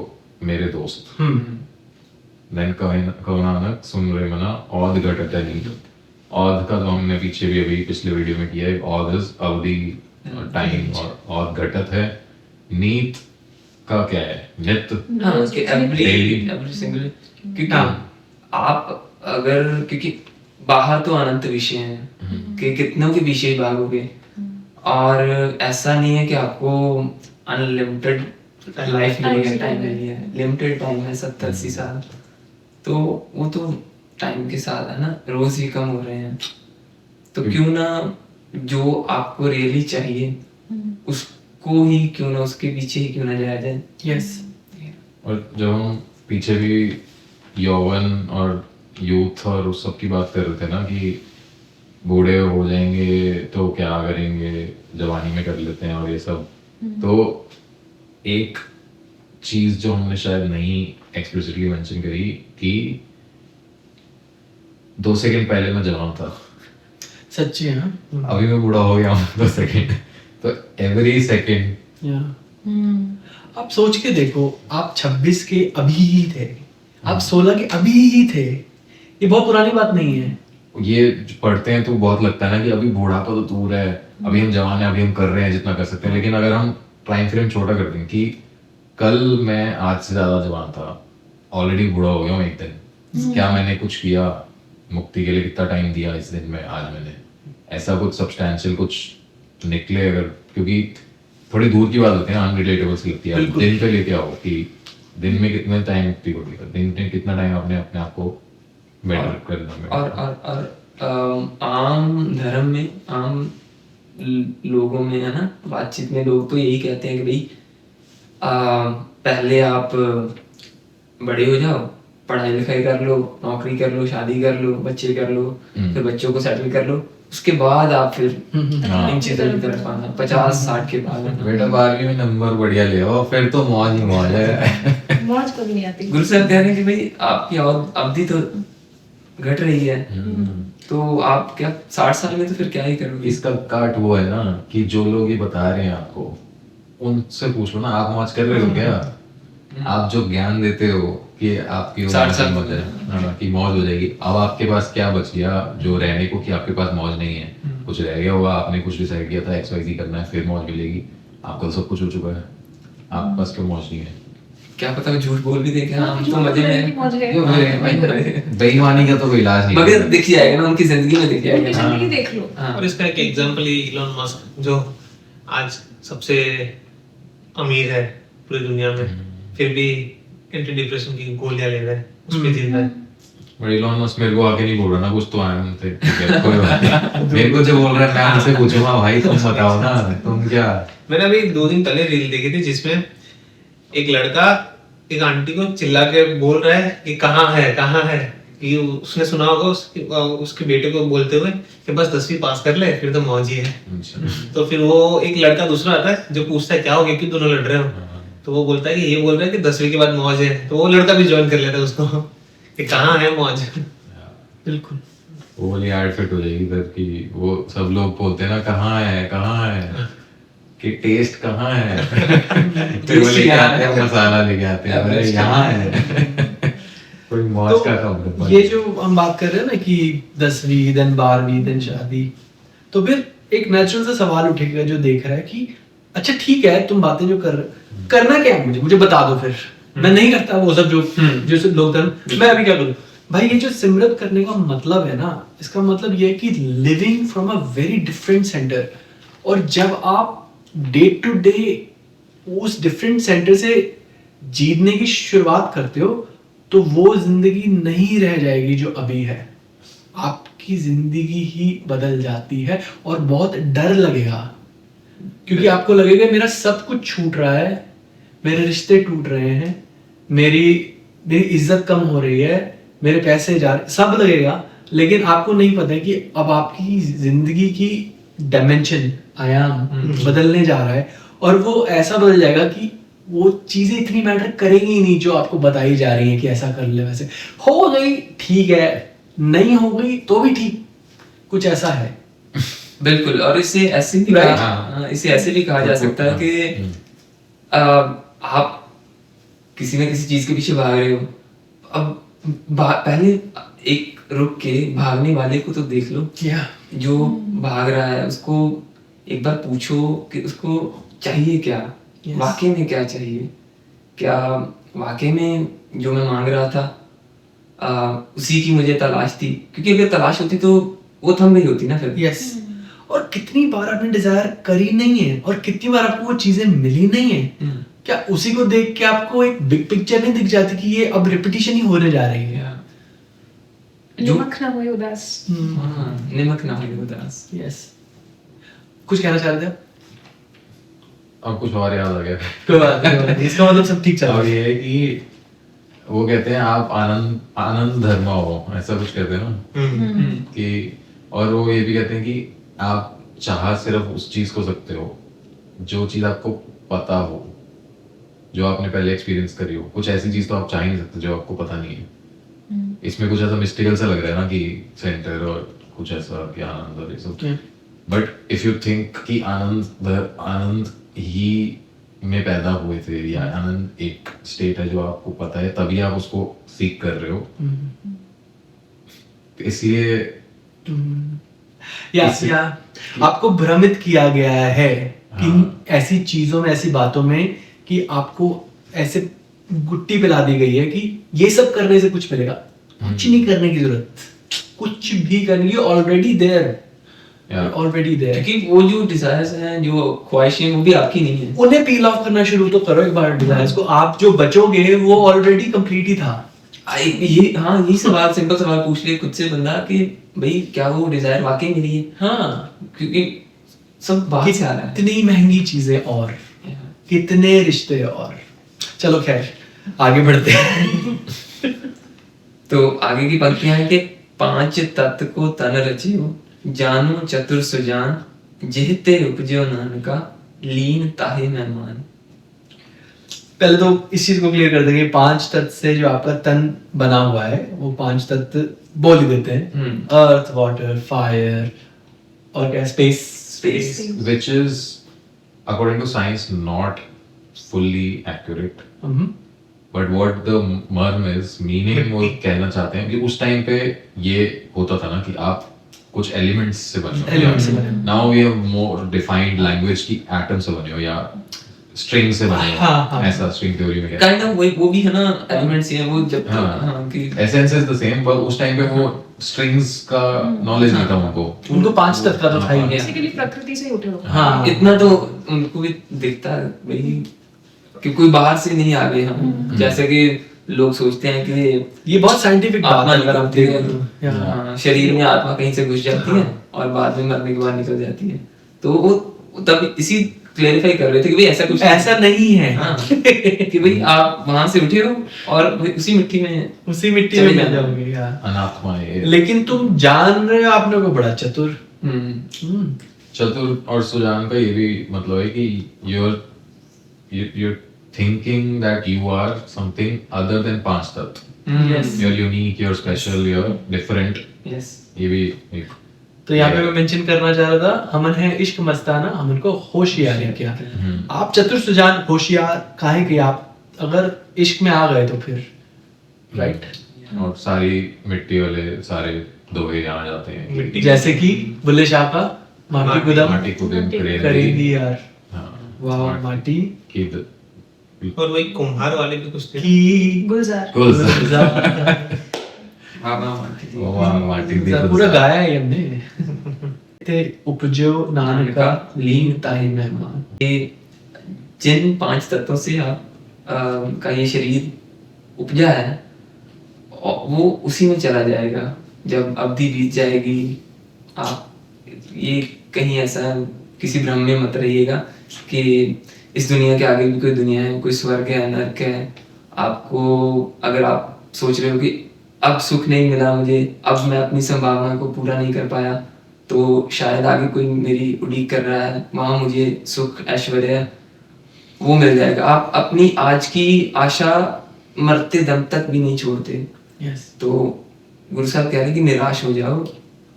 D: मेरे दोस्त। देन कहो नानक सुन रे मना औद घटत है नीत। औद का तो हमने पीछे भी अभी पिछले वीडियो में किया है, औद इज अवधि, टाइम, और औद घटत है। नीत का क्या है, नित्य,
B: हाँ, कि
D: Daily।
B: every single, क्योंकि
A: हाँ।
B: आप अगर, क्योंकि बाहर तो अनंत विषय हैं कि कितनों के विषय भागोगे, और ऐसा नहीं है कि आपको अनलिमिटेड लाइफ
E: Time
B: लिया,
E: से
B: टाइम
E: time
B: लिया है, लिमिटेड टाइम है 70-80 साल, तो वो तो टाइम के साथ है ना, रोज ही कम हो रहे हैं, तो क्यों ना जो आपको रियली चाहिए उसको ही क्यों ना, उसके पीछे ही क्यों ना जाया जाए।
A: यस
D: और जब हम पीछे भी यौवन और यूथ और उस सब की बात कर रहे थे ना कि बूढ़े हो जाएंगे तो क्या करेंगे, जवानी में कर लेते हैं और ये सब, तो एक चीज जो हमने शायद नहीं एक्सप्लिसिटली मेंशन करी कि 2 सेकंड पहले मैं जवान था,
A: सच्ची है हाँ?
D: अभी मैं बूढ़ा हो गया हूँ 2 सेकंड, तो एवरी सेकंड
A: या आप सोच के देखो, आप 26 के अभी ही थे, आप 16 के अभी ही थे, ये बहुत पुरानी बात नहीं है।
D: ये पढ़ते हैं तो बहुत लगता है ना कि अभी बूढ़ापा तो दूर है, अभी हम जवान हैं, अभी हम कर रहे हैं जितना कर सकते हैं, लेकिन अगर हम टाइम फ्रेम छोटा कर दें कि कल मैं आज से ज्यादा जवान था, ऑलरेडी बूढ़ा हो गया हूँ एक दिन, क्या मैंने कुछ किया मुक्ति के लिए, कितना टाइम दिया इस दिन में, आज मैंने ऐसा कुछ सब्सटैंशियल कुछ निकले अगर, क्योंकि थोड़ी दूर की बात होती है ना, अनरिलेटेबल सी लगती है, दिन पे लेके आओ कि दिन में कितने टाइम मुक्ति को दिया, दिन में कितना टाइम आपने अपने आप को बेटर करना में,
B: और आम धर्म में, आम लोगों में है ना, बातचीत में लोग तो यही कहते हैं कि भाई पहले आप बड़े हो जाओ, पढ़ाई लिखाई कर लो, नौकरी कर लो, शादी कर लो, बच्चे कर लो, फिर बच्चों को सेटल कर लो, उसके बाद आप फिर इन चीजों की तरफ आना, 50-60 के बाद आना।
D: बेटा 12वीं में नंबर बढ़िया ले आओ, फिर तो मौज ही मौज है।
E: मौज कभी नहीं आती।
B: गुरु साहब कह रहे हैं कि भाई आपकी अवधि तो घट रही है, तो आप क्या 60 साल में तो फिर क्या ही करोगे।
D: इसका काट वो है ना कि जो लोग ये बता रहे हैं आपको, उनसे पूछ लो ना, आप मौज कर रहे हो क्या? आप जो ज्ञान देते हो कि आपकी
B: 60 साल
D: मौज है, हाँ, कि मौज हो जाएगी, अब आपके पास क्या बच गया जो रहने को, कि आपके पास मौज नहीं है, कुछ रह गया होगा, आपने कुछ डिसाइड किया था XYZ करना है, फिर मौज मिलेगी, आपका तो सब कुछ हो चुका है, आपके पास क्यों मौज नहीं है?
B: क्या पता वो झूठ बोल भी देखे, हम तो मजे में
E: मौज है।
B: हैं।
D: बेईमानी का तो कोई इलाज नहीं
B: मगर दिख जाएगा ना, उनकी जिंदगी में दिख
E: उनकी
B: जाएगा।
E: जिंदगी देख लो।
B: हाँ।
C: और इसका एक एग्जांपल ही इलॉन मस्क, जो आज सबसे अमीर है पूरी दुनिया में, फिर भी एंटी डिप्रेशन की गोलियां ले रहा है, उस पे जिंदा है।
D: बट इलॉन मस्क मेरे को आके नहीं बोल रहा ना कुछ, तो आए उनसे ठीक है, कोई बात नहीं। मेरे को जो बोल रहा है मैं उनसे पूछूंगा, भाई तुम बताओ ना, तुम क्या।
C: मैंने अभी 2 दिन पहले रील देखी थी जिसमें एक लड़का एक आंटी को चिल्ला के बोल रहा है कि कहाँ है, कि उसने सुना होगा उसके बेटे को बोलते हुए कि बस 10वीं पास कर ले फिर तो मौज ही है। तो फिर वो एक लड़का दूसरा आता है जो पूछता है क्या हो गया, क्यों दोनों लड़ रहे हो, तो वो बोलता है कि ये बोल रहा है कि 10वीं के बाद मौज है, तो वो लड़का भी ज्वाइन कर लेता है उसको कि कहाँ है मौज।
A: बिल्कुल
D: वो वाली ऐड फिट हो जाएगी इधर की, वो सब लोग बोलते हैं ना कहाँ है कि टेस्ट कहाँ है, फिर वो लेके आते हैं मसाला, लेके आते हैं अरे यहाँ है। कोई मौज का काम
A: तो ये जो हम बात कर रहे हैं ना कि 10वीं देन 12वीं देन शादी, तो फिर एक नेचुरल सा सवाल उठेगा जो देख रहा है कि अच्छा ठीक है तुम बातें जो कर रहे हो, करना क्या है मुझे बता दो, फिर मैं नहीं करता वो सब जो सब लोग मैं अभी क्या करूं भाई। ये जो सिमरत करने का मतलब है ना, इसका मतलब ये है कि living from a very different centre, और जब आप डे टू डे उस डिफरेंट सेंटर से जीतने की शुरुआत करते हो, तो वो जिंदगी नहीं रह जाएगी जो अभी है, आपकी जिंदगी ही बदल जाती है। और बहुत डर लगेगा, क्योंकि आपको लगेगा मेरा सब कुछ छूट रहा है, मेरे रिश्ते टूट रहे हैं, मेरी इज्जत कम हो रही है, मेरे पैसे जा रहे, सब लगेगा, लेकिन आपको नहीं पता है कि अब आपकी जिंदगी की डायमेंशन, आयाम बदलने जा रहा है, और वो ऐसा बदल जाएगा कि वो चीजें इतनी मैटर करेंगी ही नहीं जो आपको बताई जा रही है कि ऐसा कर ले, वैसे हो गई ठीक है, नहीं हो गई तो भी ठीक, कुछ ऐसा है।
B: बिल्कुल। और इसे ऐसे भी इसे ऐसे भी कहा जा सकता है कि आप किसी ना किसी चीज के पीछे भाग रहे हो, अब पहले एक रुक के भागने वाले को तो देख लो,
A: क्या
B: जो भाग रहा है उसको एक बार पूछो कि उसको चाहिए क्या, वाकई में क्या चाहिए, क्या वाकई में जो मैं मांग रहा था उसी की मुझे तलाश थी, क्योंकि अगर तलाश होती तो वो थम गई होती ना फिर।
A: यस, और कितनी बार आपने डिजायर करी नहीं है और कितनी बार आपको वो चीजें मिली नहीं है, क्या उसी को देख के आपको एक बिग पिक्चर नहीं दिख जाती कि ये अब रिपीटिशन ही होने जा रही है?
E: निमक ना हुए उदास।
B: निमक ना हो उदास।
A: यस, कुछ कहना चाह रहे थे आप?
D: अब कुछ और याद आ गया।
A: कोई बात नहीं, इसका मतलब सब ठीक चल रहा
D: और
A: है।
D: ये है कि वो कहते हैं आप आनंद आनंद धर्मा हो, ऐसा कुछ कहते हैं ना कि, और वो ये भी कहते हैं कि आप चाह सिर्फ उस चीज को सकते हो जो चीज आपको पता हो, जो आपने पहले एक्सपीरियंस करी हो। कुछ ऐसी चीज तो आप चाह ही नहीं सकते जो आपको पता नहीं है। इसमें कुछ ऐसा मिस्टिकल सा लग रहा है ना कि सेंटर और कुछ ऐसा कि आनंद और ये सब। बट इफ यू थिंक कि आनंद ही में पैदा हुए थे या आनंद एक स्टेट है जो आपको पता है, तभी आप उसको सीख कर रहे हो। तो इसलिए
A: या आपको भ्रमित किया गया है कि ऐसी चीजों में, ऐसी बातों में कि आपको ऐसे गुट्टी पिला दी गई है कि ये सब करने से कुछ मिलेगा। कुछ नहीं करने की जरूरत, कुछ भी करने की, ऑलरेडी देयर, ऑलरेडी देयर।
B: क्योंकि वो जो डिजायर्स हैं, जो ख्वाहिशें, वो भी आपकी नहीं है।
A: उन्हें पील ऑफ करना शुरू तो करो एक बार डिजायर्स को। आप जो बचोगे वो ऑलरेडी कंप्लीट ही था।
B: ये सवाल, सिंपल सवाल पूछ ले खुद से बंदा कि भाई क्या वो डिजायर वाकई मेरी है?
A: हाँ,
B: क्योंकि सब बाहर से आ रहा है।
A: कितनी महंगी चीजें और कितने रिश्ते और। चलो खैर आगे बढ़ते हैं।
B: तो आगे की पंक्तियां हैं कि 5 तत्व को तन रचियो, जानो चतुर सुजान, जेहते उपजो नानका, लीन ताहे मेहमान।
A: पहले तो इस चीज को क्लियर कर देंगे, 5 तत्व से जो आपका तन बना हुआ है वो 5 तत्व बोल ही देते हैं। अर्थ, वाटर, फायर और क्या, space.
D: which is according to science not fully accurate, but what the murm is meaning वो कहना चाहते हैं कि उस टाइम पे ये होता था ना कि आप कुछ एलिमेंट्स से बने हो। Now we have more defined language की एटम से बने हो या स्ट्रिंग से बने हो। ऐसा स्ट्रिंग थ्योरी में
B: काइंड ऑफ वो भी है ना, एलिमेंट्स हैं वो। जब कि
D: एसेंस इज द सेम, पर उस टाइम पे वो स्ट्रिंग्स का नॉलेज नहीं था उनको
A: 5 तत्व का तो था ही नहीं।
E: बेसिकली प्रकृति से ही उठे हो।
A: हाँ,
B: इतना तो उनको भी दिखता है भाई कि कोई बाहर से नहीं आ गए हम। जैसे कि लोग सोचते हैं कि
A: ये बहुत साइंटिफिक बात
B: आत्मा
A: है अगर आप
B: निकलती है,
A: देखें।
B: हाँ, शरीर में आत्मा कहीं से घुस जाती है और बाद में मरने के बाद निकल जाती है। तो वो तब इसी क्लेरिफाई कर रहे थे कि भाई ऐसा कुछ
A: ऐसा नहीं है।
B: हाँ, कि भाई आप वहां से उठे हो और उसी मिट्टी में
A: मिल जाओगे यार।
D: अनात्मा है।
A: लेकिन तुम जान रहे हो आपने को बड़ा चतुर।
D: चतुर और सुजान का ये भी मतलब है कि you're thinking that you are something other than 5 तत्व। You're unique, you're special, you're different।
B: Yes.
D: ये भी एक
A: तो यहाँ पे मैं मेंशन करना चाह रहा था, हमन है इश्क मस्ताना, हमन को होशियार क्या। आप चतुर सुजान होशियार काहे कि आप अगर इश्क में आ गए तो फिर राइट।
D: और सारी मिट्टी वाले सारे दोहे यहाँ जाते हैं,
A: जैसे कि बुल्ले शाह का माटी गुदम
D: माटी कुदम
A: करेंदी यार।
D: हाँ,
A: वाह, माटी
D: की
C: और वही कुम्हार वाले भी कुछ थे।
A: की
E: गुलजार।
D: माटी
A: पूरा गाया है हमने। ते उपजो नानका लीन ताहि मेहमान।
B: ये जिन 5 तत्वों से आप का ये शरीर उपजा है वो उसी में चला जाएगा। जब अवधि बीत जाएगी, आप ये कहीं ऐसा किसी भ्रम में मत रहिएगा कि इस दुनिया के आगे भी कोई दुनिया है, कोई स्वर्ग है, नरक है। आपको अगर आप सोच रहे हो कि अब सुख नहीं मिला मुझे, अब मैं अपनी संभावना को पूरा नहीं कर पाया, तो शायद आगे कोई मेरी उड़ीक कर रहा है, वहां मुझे सुख ऐश्वर्य वो मिल जाएगा। आप अपनी आज की आशा मरते दम तक भी नहीं छोड़ते। तो गुरु साहब कह रहे हैं कि निराश हो जाओ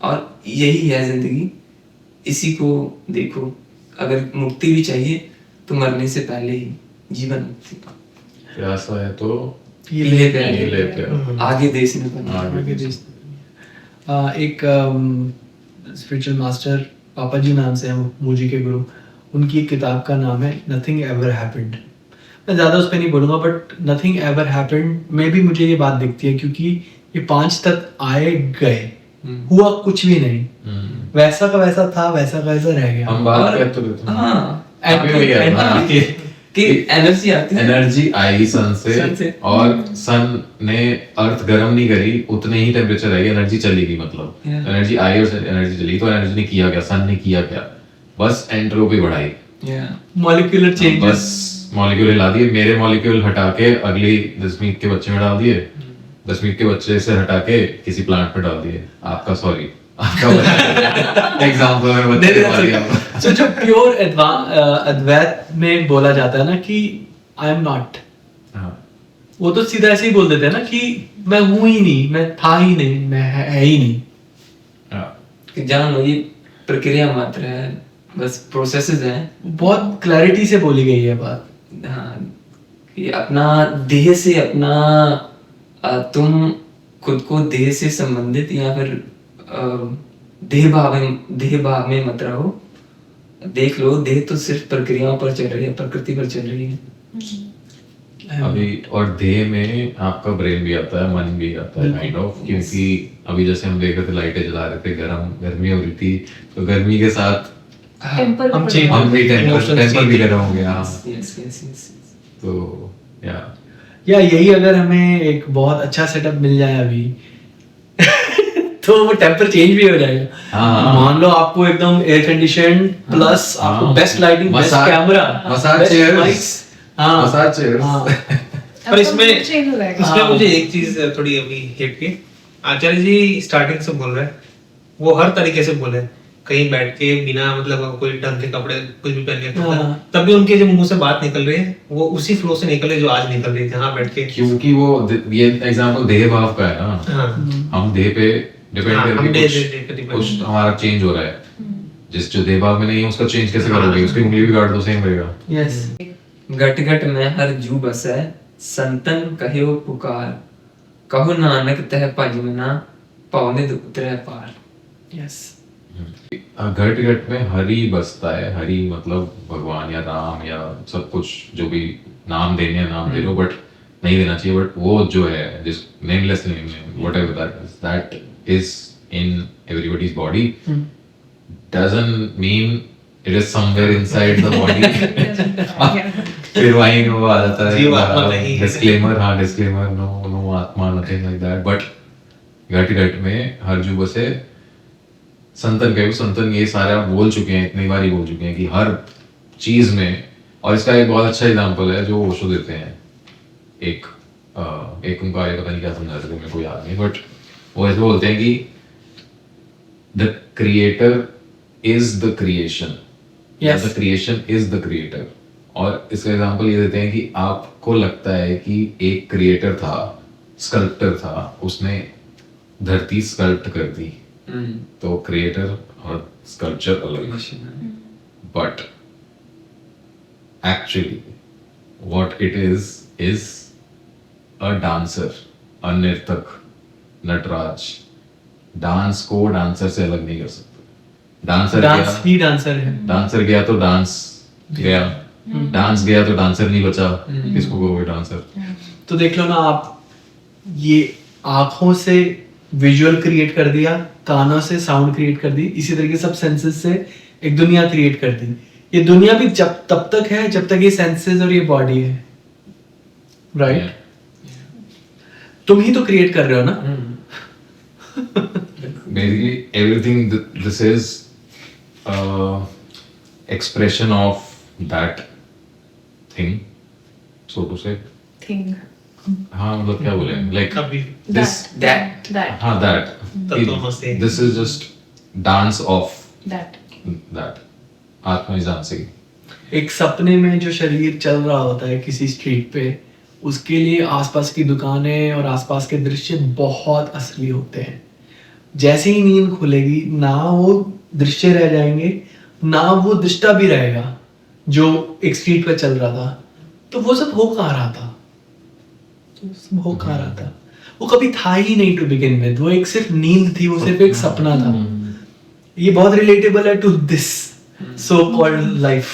B: और यही है जिंदगी, इसी को देखो। अगर मुक्ति भी चाहिए तो मरने से पहले ही जीवन मुक्ति।
D: प्यासा है तो
A: ये
B: ले
D: पे
B: आगे देश में बना।
A: आगे देश। एक स्पिरिचुअल मास्टर पापा जी नाम से हैं, मुझी के गुरु, उनकी एक किताब का नाम है नथिंग एवर हैपेंड। मैं ज़्यादा उस पर नहीं बोलूँगा, बट नथिंग एवर हैपेंड में भी मुझे ये बात दिखती है, क्योंकि ये 5 तत्व आए गए, हुआ कुछ भी नहीं, वैसा का वैसा था, वैसा का वैसा रह गया।
D: हम बात
B: और-
D: करते रहते हैं।
B: हाँ
D: अभी भी है ना,
B: कि एनर्जी आती है
D: एनर्जी आई सन
B: सन
D: से
B: से।
D: और सन ने अर्थ गर्म नहीं करी, उतने ही टेम्परेचर आएगी, एनर्जी चलेगी, मतलब
B: Yeah.
D: एनर्जी आई और एनर्जी चली, तो एनर्जी ने किया क्या, सन ने किया क्या, बस एंट्रोपी बढ़ाई,
A: मॉलिक्यूलर चेंजेस।
D: बस मॉलिक्यूल हिला दिए, मेरे मॉलिक्यूल हटा के अगली दसमीत के बच्चे में डाल दिए, दसमीत के बच्चे से हटा के किसी प्लांट में डाल दिए, आपका सॉरी आपका एग्जांपल में बच्चे
A: नहीं,
D: मार दिया।
A: so जो प्योर अद्वैत में बोला जाता है ना कि आई एम नॉट,
D: हाँ,
A: वो तो सीधा ऐसे ही बोल देते हैं ना कि मैं हूं ही नहीं, मैं था ही नहीं, मैं है ही नहीं।
D: हाँ,
B: कि जान लो ये प्रक्रिया मात्र है, बस प्रोसेसेस हैं।
A: बहुत क्लैरिटी से बोली गई है बात।
B: हाँ कि अपना देह से अपना तुम खुद को देह से संबंधित या फिर देह भाव में मत रहो। देख लो देह तो सिर्फ प्रक्रियाओं पर चल रही है, प्रकृति पर चल रही है।
D: अभी और देह में आपका ब्रेन भी आता है, मन भी आता है काइंड ऑफ, क्योंकि अभी जैसे हम देख रहे थे लाइटें जला रहे थे, गर्मी हो रही थी, तो गर्मी के साथ
E: टेम्पर
A: हम
E: भी
A: change-
E: बढ़ा।
D: हम भी
C: Emotions
D: टेम्पर भी
C: change।
D: गर्म हो गया,
B: Yes, yes, yes, yes.
D: तो
A: या यही अगर हमें एक बहुत अच्छा सेटअप मिल जाए अभी तो वो टेम्पर चेंज भी हो जाएगा।
D: हाँ।
A: मान लो आपको एकदम एयर कंडीशन प्लस आपको
D: हाँ।
A: Best lighting, best
D: massage-
A: camera,
D: massage
A: best
D: chairs।
A: mics, हाँ
D: मसाज chairs।
A: हाँ।
C: पर इसमें
E: अब तो change हो जाएगा।
C: इसमें
A: हाँ।
C: मुझे एक चीज थोड़ी अभी हिट की, आचार्य जी स्टार्टिंग से बोल रहे हैं, वो हर तरीके से बोले, कहीं बैठ के बिना मतलब कोई ढंग के कपड़े कुछ भी पहन के
A: हाँ।
C: तब भी उनके जो मुंह से बात निकल रही है वो उसी फ्लो से निकल रही है जो आज निकल रही थी, हाँ बैठ के।
D: क्योंकि वो ये एग्जांपल देह भाव का है ना,
C: हाँ
D: हम देह पे डिपेंड
C: हाँ, हम
D: करके
C: देह पे
D: कुछ
C: depend
D: कुछ हमारा चेंज हो रहा है, जिस जो देह भाव में नहीं है उसका चेंज कैसे करोगे, उसकी उंगली भी काट दो सेम रहेगा।
A: यस
B: घट घट में हर जू बसै, संतन कहो पुकार, कहो नानक तह भजमना, पौनिध उतरै पार।
A: यस
D: घट घट में हरि बसता है, हरि मतलब भगवान या राम या सब कुछ जो भी नाम देने हैं नाम दे लो, बट नहीं देना चाहिए, बट वो जो है जिस nameless name whatever that is in everybody's body doesn't mean it is somewhere inside the body. फिर वहीं वो आ जाता है
C: जीव आत्मा नहीं है।
D: डिस्क्लेमर, हाँ डिस्क्लेमर, नो नो आत्मा नथिंग लाइक दैट, बट घट घट में हर जू बसे संतन कहो, संतन ये सारे आप बोल चुके हैं, इतनी बार ही बोल चुके हैं कि हर चीज में, और इसका एक बहुत अच्छा एग्जांपल है जो ओशो देते हैं, एक उनका पता नहीं क्या समझा रहे थे, मेरे को याद नहीं, बट वो ऐसे बोलते हैं कि the creator is the creation,
A: Yes.
D: The creation is the creator. और इसका एग्जांपल ये देते हैं कि आपको लगता है कि एक क्रिएटर था, स्कल्प्टर था, उसने धरती स्कल्प्ट कर दी, तो क्रिएटर और स्कल्पचर अलग, but actually what it is a dancer, a नर्तक, नटराज। डांस को डांसर से अलग नहीं कर सकते। डांसर
A: डांस
D: गया,
A: ही डांसर है।
D: डांसर गया तो डांस गया, डांस गया तो डांसर नहीं बचा, किसको कहोगे डांसर?
A: तो देख लो ना आप, ये आंखों से विजुअल क्रिएट कर दिया, कानों से साउंड क्रिएट कर दी, इसी तरीके सब सेंसेस से एक दुनिया क्रिएट कर दी। ये दुनिया भी जब तब तक है जब तक ये सेंसेस और ये बॉडी है, राइट? तुम ही तो क्रिएट कर रहे हो ना।
D: Basically everything this is expression of that thing, so to say.
E: Thing.
D: हाँ मतलब क्या बोले, like
C: कभी
D: this,
B: That.
D: हाँ that,
C: तत्वमसि।
D: this is just dance of
E: That.
D: that, आत्मा is dancing।
A: एक सपने में जो शरीर चल रहा होता है किसी स्ट्रीट पे, उसके लिए आसपास की दुकानें और आसपास के दृश्य बहुत असली होते हैं। जैसे ही नींद खुलेगी ना वो दृश्य रह जाएंगे, ना वो दृष्टा भी रहेगा जो एक स्ट्रीट पे चल रहा था। तो वो सब हो कहाँ रहा था, तो सब हो कहाँ रहा था, वो कभी था ही नहीं टू बिगिन विद। वो एक सिर्फ नींद थी, वो सिर्फ एक सपना था। ये बहुत रिलेटेबल है to this so called life.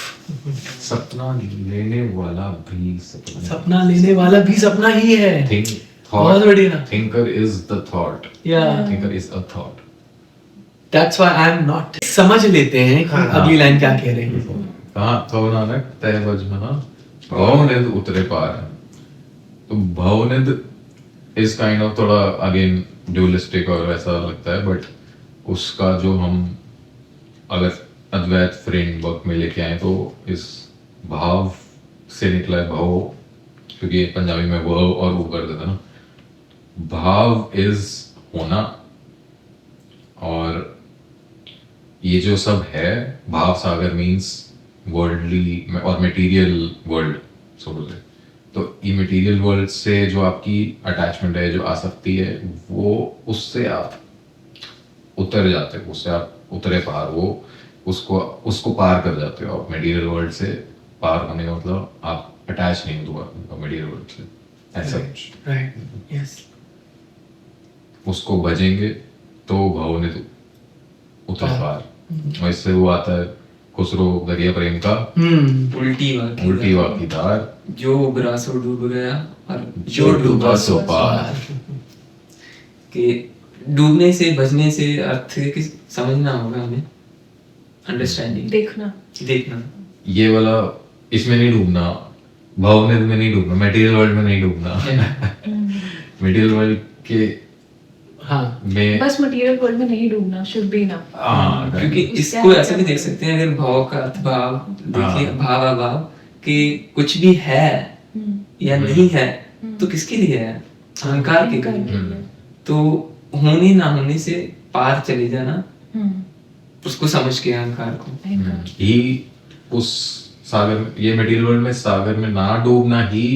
D: सपना लेने वाला भी सपना,
A: सपना लेने वाला भी सपना ही है।
D: think
A: बहुत
D: thought,
A: बढ़िया।
D: thinker is the thought,
A: या
D: thinker is a thought।
A: That's why I am not, समझ लेते हैं कि
C: हाँ।
A: अगली लाइन क्या कह रहे हैं।
D: कहाँ कहो नानक तय बज मना भवनिध उतरे पार। तो भवनिध इस काइंड ऑफ थोड़ा अगेन ड्यूलिस्टिक और वैसा लगता है, बट उसका जो हम अगर अद्वैत फ्रेमवर्क में लेके आए तो इस भाव से निकला है भव, क्योंकि पंजाबी में वो और वो कर देता ना। भाव इज होना, और ये जो सब है भाव सागर मीन्स वर्ल्डली और मटेरियल वर्ल्ड समझ ले। तो ये मटेरियल वर्ल्ड से जो आपकी अटैचमेंट है, जो आसक्ति है, वो उससे आप उतर जाते हो, उससे आप उतरे पार, वो उसको पार कर जाते हो आप। मटेरियल वर्ल्ड से पार होने का मतलब आप अटैच नहीं हो मटेरियल वर्ल्ड से ऐसा कुछ।
A: Right, yes.
D: उसको भजेंगे तो भवनिध उतरे पार। और इससे वो आता है खुसरो दरिया प्रेम का उल्टी वाकी धार,
B: जो उबरा सो डूब गया और
D: जो डूबा सो पार।
B: कि डूबने से बचने से अर्थ कि समझना होगा हमें, अंडरस्टैंडिंग, देखना।
D: ये वाला इसमें नहीं डूबना, भवनिध में नहीं डूबना, मटेरियल वर्ल्ड में नहीं डूबना। मटेरियल वर्ल्ड के
A: हाँ,
D: में
E: बस मटेरियल वर्ल्ड में नहीं डूबना, शुड बी ना।
D: हाँ,
B: क्योंकि इसको ऐसे भी देख सकते हैं, अगर भाव का अर्थ भाव देखिए, भावाभाव कि कुछ भी है या नहीं है तो किसके लिए है? अहंकार के लिए। तो होने ना होने से पार चले जाना, उसको समझ के अहंकार को
D: ही उस सागर, ये मटेरियल वर्ल्ड में सागर में ना डूबना ही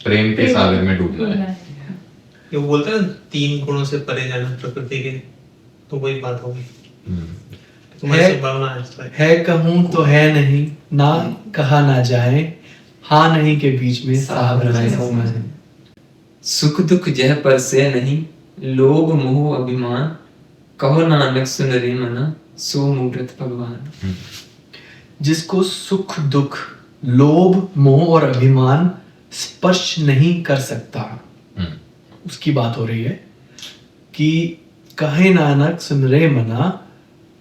D: प्रेम के सागर में डूबना है।
C: ये वो बोलते हैं ना, 3 गुणों से परे जाना प्रकृति के, तो वही बात होगी। तुम्हारी
A: है-
C: संभावना है इसका।
A: है कहूँ तो है नहीं, ना कहा ना जाए, हाँ नहीं के बीच में साहब रहे हो मैं।
B: सुख दुख जह पर से नहीं, लोभ मोह अभिमान, कहो नानक सुन रे मना, सो मूरत भगवान।
A: जिसको सुख दुख लोभ मोह और अभिमान स्पर्श नहीं कर सकता, उसकी बात हो रही है कि कहे नानक सुन रे मना,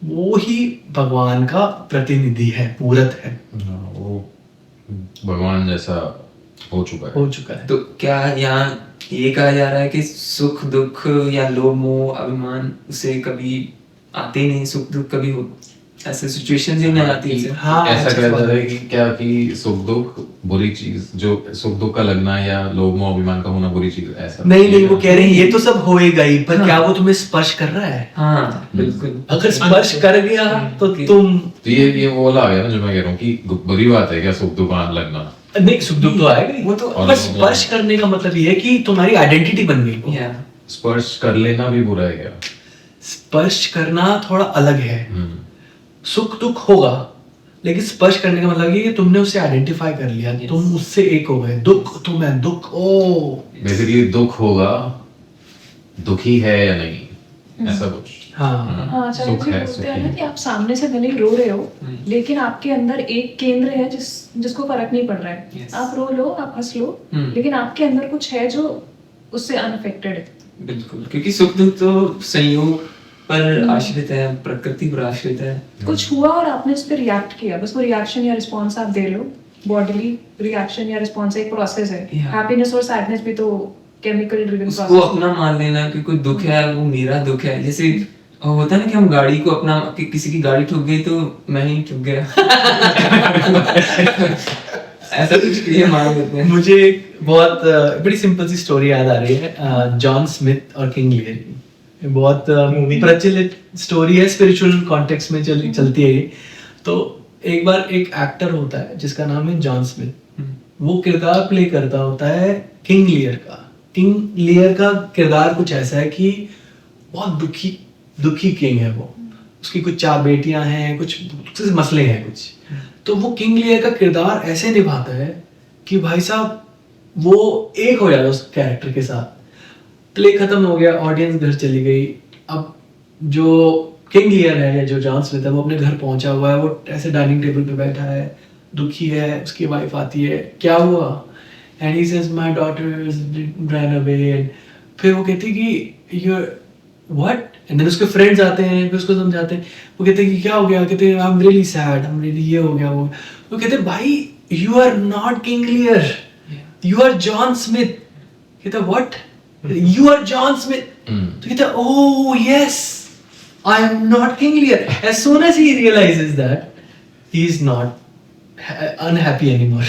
A: वो ही भगवान का प्रतिनिधि है, मूर्त है,
D: वो भगवान जैसा हो चुका है।
B: तो क्या यहाँ ये कहा जा रहा है कि सुख दुख या लोभ मोह अभिमान उसे कभी आते नहीं, सुख दुख कभी हो ऐसे सिचुएशन ही नहीं आती है?
A: हाँ,
D: ऐसा
A: ऐसा
D: कहा
A: बात
D: जाता है कि क्या कि सुख दुख बुरी चीज, जो सुख दुख का लगना या लोभ मोह अभिमान का होना बुरी चीज, ऐसा
A: नहीं, वो कह रहे हैं ये तो सब होएगा ही, पर क्या वो तुम्हें स्पर्श कर रहा है?
B: हाँ बिल्कुल।
A: अगर स्पर्श कर गया तो तुम,
D: तो ये वो वाला आ गया ना जो मैं कह रहा हूँ कि बुरी बात है क्या सुख दुख लगना?
A: नहीं, सुख दुख तो आएगा ही,
B: वो तो
A: पर स्पर्श करने का मतलब ये है कि तुम्हारी आइडेंटिटी बन गई वो।
B: या
D: स्पर्श कर लेना भी बुरा है क्या?
A: स्पर्श करना थोड़ा अलग है। सुख दुख होगा, लेकिन स्पर्श करने का मतलब ये कि तुमने उसे आइडेंटिफाई कर लिया, तुम उससे एक हो गए। दुख तुम है, दुख ओ
D: बेसिकली दुख होगा, दुखी है या नहीं, ऐसा कुछ।
E: हाँ, चाहे
D: सुख
E: जी
D: है,
E: बोलते हैं
D: सुखी
E: ना कि आप सामने से भले ही रो रहे हो, लेकिन आपके अंदर एक केंद्र है जिसको फर्क नहीं पड़ रहा है।
B: Yes.
E: आप रो लो, आप हंस लो, लेकिन आपके अंदर कुछ है जो उससे अनअफेक्टेड है।
B: बिल्कुल, क्योंकि सुख दुख तो संयोग पर आश्रित है, प्रकृति पर आश्रित है।
E: कुछ हुआ और आपने उस पर रिएक्ट किया, बस वो रिएक्शन या रिस्पॉन्स आप दे रहे हो। बॉडीली रिएक्शन या रिस्पॉन्स एक प्रोसेस है।
B: Yeah.
E: हैप्पीनेस और सैडनेस भी तो केमिकल ड्रिवन
B: उसको
E: प्रोसेस
B: अपना मान लेना कि कोई दुख है वो मेरा दुख है। जैसे होता है ना कि हम गाड़ी को अपना, कि किसी की गाड़ी ठुक गई तो मैं ही ठुक गया। ऐसा कुछ ये मान लेते हैं।
A: मुझे एक बहुत बड़ी सिंपल सी स्टोरी याद आ रही है, जॉन स्मिथ और किंग लियर की। बहुत प्रचलित स्टोरी है, स्पिरिचुअल कॉन्टेक्स्ट में चलती है ये। तो एक बार एक एक्टर होता है जिसका नाम है जॉन स्मिथ, वो किरदार प्ले करता होता है किंग लियर का। किंग लियर का किरदार कुछ ऐसा है कि बहुत दुखी किंग है वो, उसकी कुछ 4 बेटियां हैं, कुछ मसले हैं कुछ। तो वो किंग लियर का किरदार ऐसे निभाता है कि भाई साहब वो एक हो जाता है उस कैरेक्टर के साथ। प्ले खत्म हो गया, ऑडियंस घर चली गई। अब जो किंग लियर है या जो जॉन स्मिथ है वो अपने घर पहुंचा हुआ है, वो ऐसे डाइनिंग टेबल पे बैठा है, दुखी है। उसकी वाइफ आती है, क्या हुआ? And he says my daughter run away. फिर वो कहती कि व्हाट, एंड देन उसके फ्रेंड्स आते हैं, फिर उसको समझाते हैं, वो कहते हैं कि क्या हो गया, कहते हैं I am really sad, I am really ये हो गया वो कहते हैं भाई you are not King Lear, you are John Smith. कहता what, you are John Smith. तो कहता oh yes I am not King Lear. As soon as he realises that he is not unhappy anymore.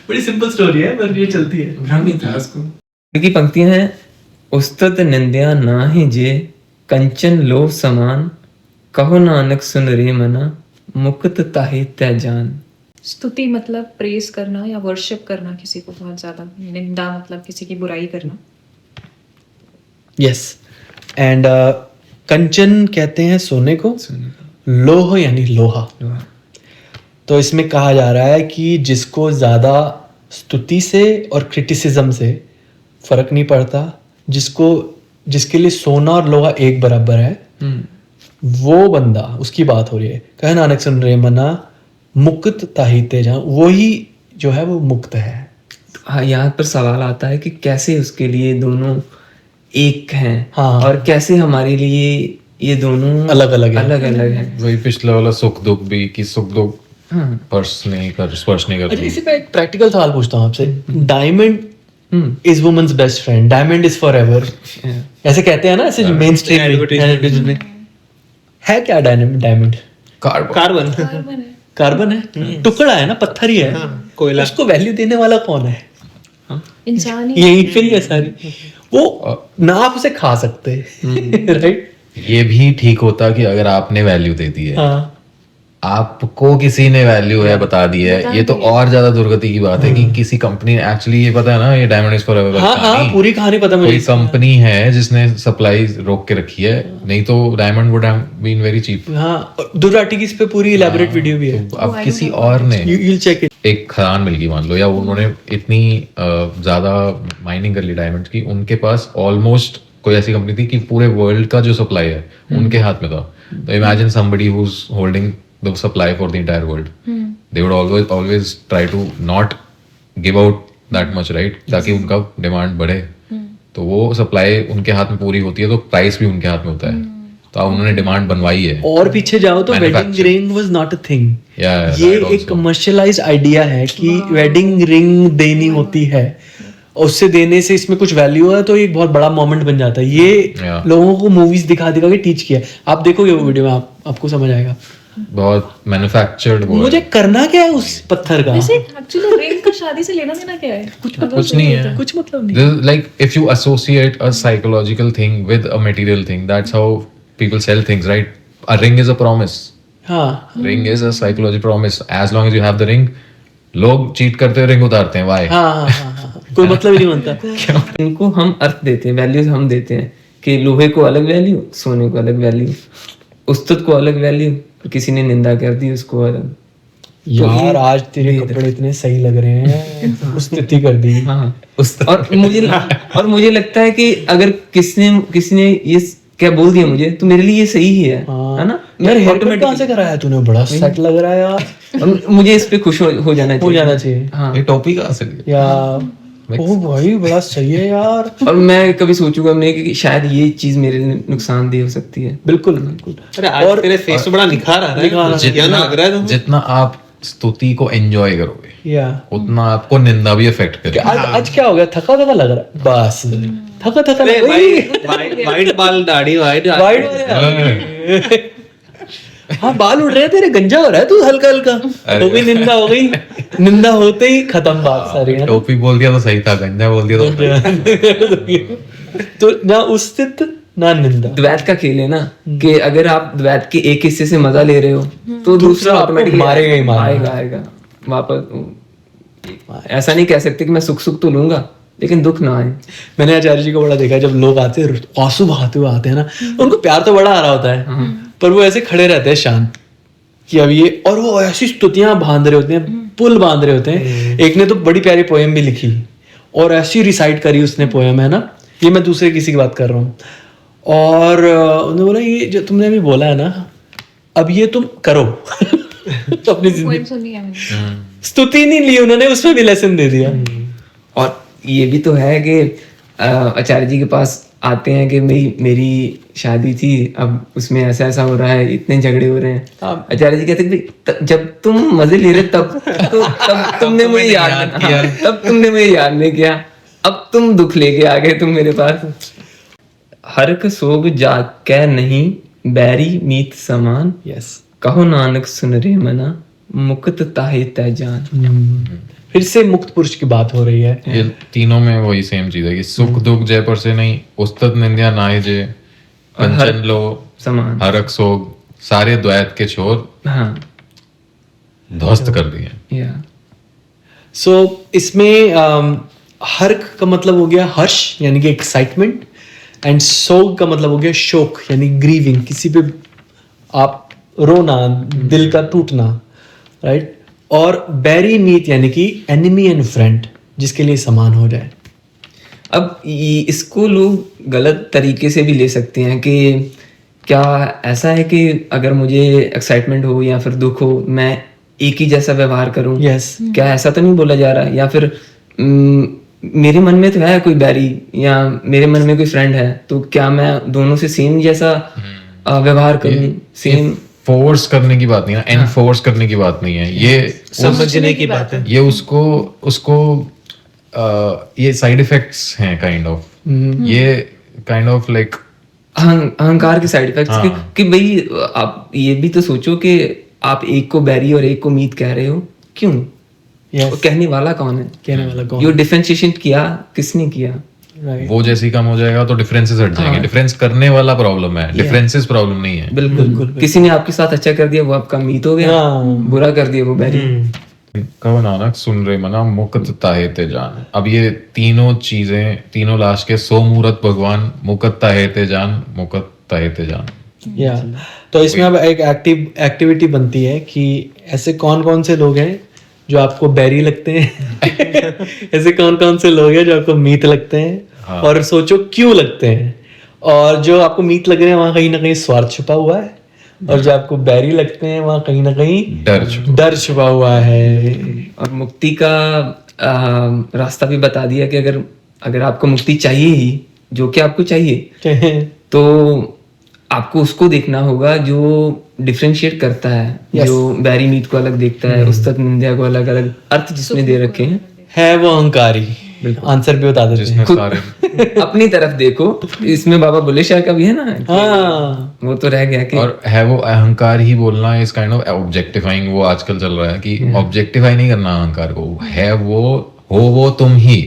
A: बड़ी simple story है पर ये चलती है।
B: भ्रम था उसको। की पंक्तियां हैं, उस्तत निंदया ना ही जे, कंचन लो समान, कहो नानक सुन रे मना, मुक्त ताहि तै जान।
E: स्तुति मतलब प्रेज करना या वर्शिप करना किसी को बहुत ज्यादा, निंदा मतलब किसी की बुराई करना।
A: यस, एंड कंचन कहते हैं सोने को, लोह यानी लोहा। तो इसमें कहा जा रहा है कि जिसको ज्यादा स्तुति से और क्रिटिसिज्म से फर्क नहीं पड़ता, जिसके लिए सोना और लोहा एक बराबर है, वो बंदा, उसकी बात हो रही है। कहे नानक सुन रे मना, मुक्त ताहि ते जान, वही जो है वो मुक्त है।
B: हाँ, यहाँ पर सवाल आता है कि कैसे उसके लिए दोनों एक हैं,
A: हाँ।
B: और कैसे हमारे लिए ये दोनों
A: अलग अलग
B: है।
D: वही पिछले वाला सुख दुख भी, कि सुख दुख
B: हाँ।
D: स्पर्श नहीं
A: अच्छा,
D: करती।
A: इसी पे एक प्रैक्टिकल सवाल पूछता हूँ आपसे। Diamond is woman's best friend, diamond is forever, ऐसे कहते हैं ना, ऐसे मेन स्ट्रीम में है क्या डायमंड?
C: कार्बन
A: कार्बन है, टुकड़ा है ना, पत्थर ही है,
C: कोयला।
A: उसको वैल्यू देने वाला कौन है?
E: इंसान ही
A: यही पे ही है सारी। वो ना आप उसे खा सकते राइट।
D: ये भी ठीक होता कि अगर आपने वैल्यू दे दी है,
A: हाँ
D: आपको किसी ने वैल्यू है बता दी है, ये तो और ज्यादा दुर्गति की बात है कि किसी कंपनी ने एक्चुअली, ये पता है ना, ये डायमंड इज फॉरएवर
A: हाँ हाँ, पूरी कहानी पता मुझे।
D: कोई कंपनी है जिसने सप्लाई रोक के रखी है, नहीं तो diamond would have been very cheap.
A: हाँ, दुर्राटी की इस पे पूरी इलैबोरेट वीडियो भी है,
D: तो अब किसी और ने
A: you'll check it।
D: एक खदान मिल गई मान लो, या उन्होंने इतनी ज्यादा माइनिंग कर ली डायमंड की, उनके पास ऑलमोस्ट कोई ऐसी कंपनी थी कि पूरे वर्ल्ड का जो सप्लाई है उनके हाथ में था। तो imagine somebody who is holding the supply for the entire world, they would always try to not give out that much, right, ताकि उनका डिमांड बढ़े। तो वो सप्लाई उनके हाथ में पूरी होती है, तो प्राइस भी उनके हाथ में होता है। तो अब उन्होंने डिमांड बनवाई है।
A: और पीछे जाओ तो wedding ring was not a thing. ये एक कमर्शियलाइज्ड आइडिया है कि वेडिंग रिंग देनी होती है, उससे देने से इसमें कुछ वैल्यू है, तो एक बहुत बड़ा मोमेंट बन जाता है। ये लोगों को मूवीज दिखा के टीच किया। आप देखोगे वो वीडियो में, आपको समझ आएगा।
D: बहुत मैन्युफैक्चर्ड वो
A: मुझे करना क्या है उस पत्थर का?
E: वैसे एक्चुअली रिंग का शादी से लेना देना क्या है?
D: कुछ नहीं है,
A: कुछ मतलब नहीं।
D: like if you associate a psychological thing with a material thing, that's how people sell things, right? A ring is a promise.
A: हाँ
D: Ring is a psychology promise. As long as you have the ring, लोग cheat करते हैं, ring उतारते हैं। Why?
A: हाँ, कोई मतलब ही नहीं बनता।
B: इनको हम अर्थ देते हैं, वैल्यूज हम देते हैं कि लोहे को अलग वैल्यू, सोने को अलग वैल्यू, उस्तत को अलग वैल्यू, किसी ने निंदा कर दी उसको अलग।
A: यार आज तेरे कपड़े इतने सही लग रहे हैं, स्थिति कर दी।
B: हाँ, और मुझे लगता है कि अगर किसने ये क्या बोल दिया मुझे, तो मेरे लिए ये सही ही है ना।
A: यार हेयर कहाँ से कराया तूने? बड़ा सेट लग रहा है यार।
B: और मुझे इस पे खुश हो जाना चाहिए।
A: हाँ,
D: ये टोपी कहाँ से ली?
A: यार ओ भाई बड़ा सही है यार।
B: और मैं कभी सोचूंगा नहीं कि शायद ये चीज मेरे लिए नुकसानदेह हो सकती है।
A: बिल्कुल बिल्कुल।
C: अरे आज तेरे फेस पे बड़ा निखार आ रहा है, क्या लग रहा है तुम्हें?
D: जितना आप स्तुति को एंजॉय करोगे,
A: या
D: उतना आपको निंदा भी इफेक्ट करेगा।
A: आज क्या हो गया? थका लग रहा है बस। थका
C: अरे भाई, वाइट बाल दाढ़ी, वाइट
A: हाँ, बाल उड़ रहे हैं तेरे, गंजा हो रहा है तू हल्का हल्का। हो गई निंदा, हो गई निंदा, होते ही खत्म बात सारी।
D: टोपी बोल दिया तो सही था, गंजा बोल दिया
A: तो ना उस्तित ना निंदा।
B: द्वैत का खेल है ना, कि अगर आप द्वैत के एक हिस्से से मजा ले रहे हो तो दूसरा ऑटोमेटिक
A: मारेगा ही मारेगा।
B: आएगा वापस। ऐसा नहीं कह सकते कि मैं सुख तो लूंगा लेकिन दुख ना आए।
A: मैंने आचार्य जी को बड़ा देखा, जब लोग आते हैं आंसू बहाते हुए आते हैं ना, उनको प्यार तो बड़ा आ रहा होता है, पर वो ऐसे खड़े रहते हैं शांत कि अब ये, और वो ऐसी स्तुतियां बांध रहे होते हैं, पुल बांध रहे होते हैं। एक ने तो बड़ी प्यारी पोएम भी लिखी और ऐसी रिसाइट करी उसने पोएम, है ना, ये मैं दूसरे किसी की बात कर रहा हूँ। और उन्होंने बोला ये जो तुमने अभी बोला है ना, अब ये तुम करो अपनी जिंदगी। स्तुति नहीं ली उन्होंने, उसमें भी लेसन दे दिया।
B: और ये भी तो है कि आचार्य जी के पास आते हैं कि भाई मेरी शादी थी, अब उसमें ऐसा ऐसा हो रहा है, इतने झगड़े हो रहे हैं। आचार्य जी कहते हैं भाई जब तुम मजे ले रहे तब तुमने मुझे याद किया, तब तुमने मुझे याद नहीं किया, अब तुम दुख लेके आ गए तुम मेरे पास। हरक सोग जाग कै नहीं बैरी मीत समान,
A: यस,
B: कहो नानक सुन रे मना मुक्त ताहे तै जान।
A: फिर से मुक्त पुरुष की बात हो रही है।
D: ये तीनों में वही सेम चीज है कि सुख दुख जय पर से नहीं, उस्तत निंद्या नाय जे, कंचन लो
B: समान।
D: हरक सोग, सारे द्वैत के छोर
B: हाँ
D: ध्वस्त कर दिए।
B: या
A: सो इसमें हर्क का मतलब हो गया हर्ष यानी कि एक्साइटमेंट, एंड सोग का मतलब हो गया शोक यानी ग्रीविंग, किसी पे आप रोना, दिल का टूटना, राइट। और बैरी मीत यानी कि एनिमी एंड फ्रेंड, जिसके लिए समान हो जाए।
B: अब इसको लोग गलत तरीके से भी ले सकते हैं कि क्या ऐसा है कि अगर मुझे एक्साइटमेंट हो या फिर दुख हो मैं एक ही जैसा व्यवहार करूं?
A: यस,
B: क्या ऐसा तो नहीं बोला जा रहा? या फिर मेरे मन में तो है कोई बैरी या मेरे मन में कोई फ्रेंड है, तो क्या मैं दोनों से सेम जैसा व्यवहार करूं? सेम
D: फोर्स करने की बात नहीं है, एनफोर्स करने की बात नहीं है, ये
C: समझने की बात है।
D: ये उसको ये साइड इफेक्ट्स हैं काइंड ऑफ, ये काइंड ऑफ लाइक
B: अहंकार के साइड इफेक्ट्स कि भाई आप ये भी तो सोचो कि आप एक को बैरी और एक को मीत कह रहे हो, क्यों?
A: यस,
B: कहने वाला कौन है?
A: कहने वाला कौन?
B: ये डिफरेंशिएशन किया किसने किया?
A: राइट,
D: वो जैसे ही कम हो जाएगा तो डिफरेंसेस हट जाएंगे। डिफरेंस करने वाला प्रॉब्लम है, डिफरेंसेस प्रॉब्लम नहीं है।
B: बिल्कुल। किसी ने आपके साथ अच्छा कर दिया वो आपका मीत हो गया, बुरा कर दिया वो बैरी।
D: कहो नानक सुन रे मना मुक्त ताहे ते जान। अब ये तीनों चीजें, तीनों लाश के सो मूरत भगवान, मुकत ताहे ते जान, मुकत ताहे ते जान।
A: या तो इसमें अब एक एक्टिविटी बनती है कि ऐसे कौन कौन से लोग हैं जो आपको बैरी लगते हैं ऐसे कौन कौन से लोग हैं जो आपको मीत लगते हैं, और सोचो क्यों लगते हैं। और जो आपको मीत लग रहे हैं वहां कहीं ना कहीं स्वार्थ छुपा हुआ है, और जो आपको बैरी लगते हैं वहां कहीं ना कहीं डर छुपा हुआ है।
B: और मुक्ति का रास्ता भी बता दिया कि अगर आपको मुक्ति चाहिए ही, जो कि आपको चाहिए, तो आपको उसको देखना होगा जो डिफरेंशिएट करता है, जो बैरी मीत को अलग देखता है, उस्तत निंदा को अलग अलग अर्थ जिसने दे रखे हैं,
A: है वो अहंकारी। आंसर भी बता देते हैं।
B: अपनी तरफ देखो, इसमें बाबा बुल्ले शाह का भी है ना।
A: हाँ,
B: वो तो रह गया कि
D: और है वो अहंकार ही बोलना इस काइंड ऑफ ऑब्जेक्टिफाइंग। वो आजकल चल रहा है कि ऑब्जेक्टिफाई नहीं करना अहंकार को, है वो तुम ही,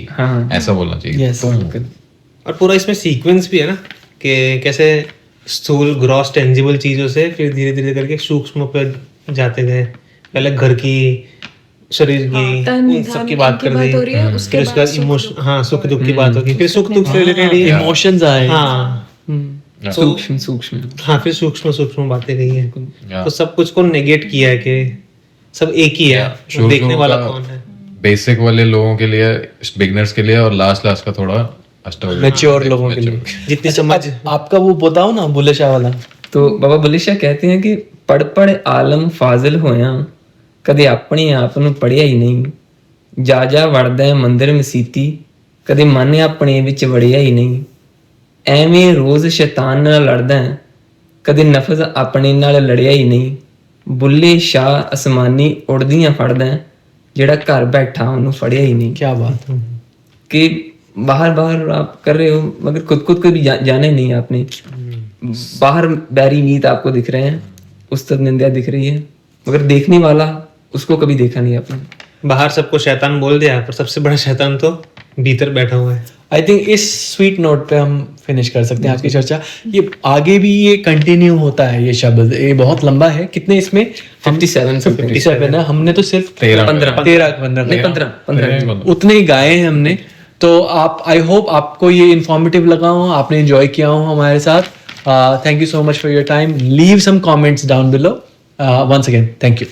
D: ऐसा बोलना चाहिए।
A: Yes.
D: तुम।
C: और पूरा इसमें सीक्वेंस भी है ना कि कैसे स्थूल ग्रॉस टेंजिबल चीजों से फिर धीरे धीरे करके सूक्ष्म पे जाते गए। पहले घर की, शरीर की, इन सब की बात कर दी, फिर उसके बाद इमोशन, हाँ सुख दुख की बात होगी, फिर सुख दुख से रिलेटेड
A: इमोशंस आए।
C: हाँ
B: सूक्ष्म
C: हाँ, फिर सूक्ष्म बातें गई है। तो सब कुछ को नेगेट किया है कि सब एक ही है,
D: शुरू
C: देखने वाला
D: का
C: कौन है।
D: बेसिक वाले लोगों के लिए, बिगिनर्स के लिए, और लास्ट का थोड़ा
A: मैच्योर लोगों के लिए
C: जितनी समझ।
A: आपका वो बताओ ना बुल्ले शाह वाला।
B: तो बाबा बुल्ले शाह कहते हैं कि पढ़ आलम फाजिल होया, कदे अपने आप ਨੂੰ ਪੜਿਆ ਹੀ ਨਹੀਂ, ਜਾ ਵੜਦਾ ਮੰਦਿਰ ਮਸੀਤੀ, ਕਦੇ ਮਨ ਆਪਣੇ ਵਿੱਚ ਵੜਿਆ ਹੀ ਨਹੀਂ, ਐਵੇਂ ਰੋਜ਼ ਸ਼ੈਤਾਨ ਨਾਲ ਲੜਦਾ, ਕਦੇ ਨਫਸ ਆਪਣੇ ਨਾਲ ਲੜਿਆ ਹੀ ਨਹੀਂ, ਬੁੱਲੇ ਸ਼ਾਹ ਅਸਮਾਨੀ ਉੜਦੀਆਂ ਫੜਦਾ, ਜਿਹੜਾ ਘਰ ਬੈਠਾ ਉਹਨੂੰ ਫੜਿਆ ਹੀ नहीं।
A: क्या बात है।
B: कि बाहर आप कर रहे हो मगर खुद को भी जाने नहीं आपने। बाहर बैरी मीत आपको दिख रहे हैं, उस्तत निंदा दिख रही है, मगर देखने वाला उसको कभी देखा नहीं आपने।
C: बाहर सबको शैतान बोल दिया, पर सबसे बड़ा शैतान तो भीतर बैठा हुआ है।
A: आई थिंक इस स्वीट नोट पे हम फिनिश कर सकते हैं आज की चर्चा। ये आगे भी ये कंटिन्यू होता है, ये शब्द ये बहुत लंबा है। कितने इसमें 57 है, हमने तो सिर्फ 13 उतने ही गाए हैं हमने। तो आप, आई होप आपको ये इन्फॉर्मेटिव लगा हो, आपने एंजॉय किया हो हमारे साथ। Thank you so much for your time. Leave some comments down below. Once again thank you.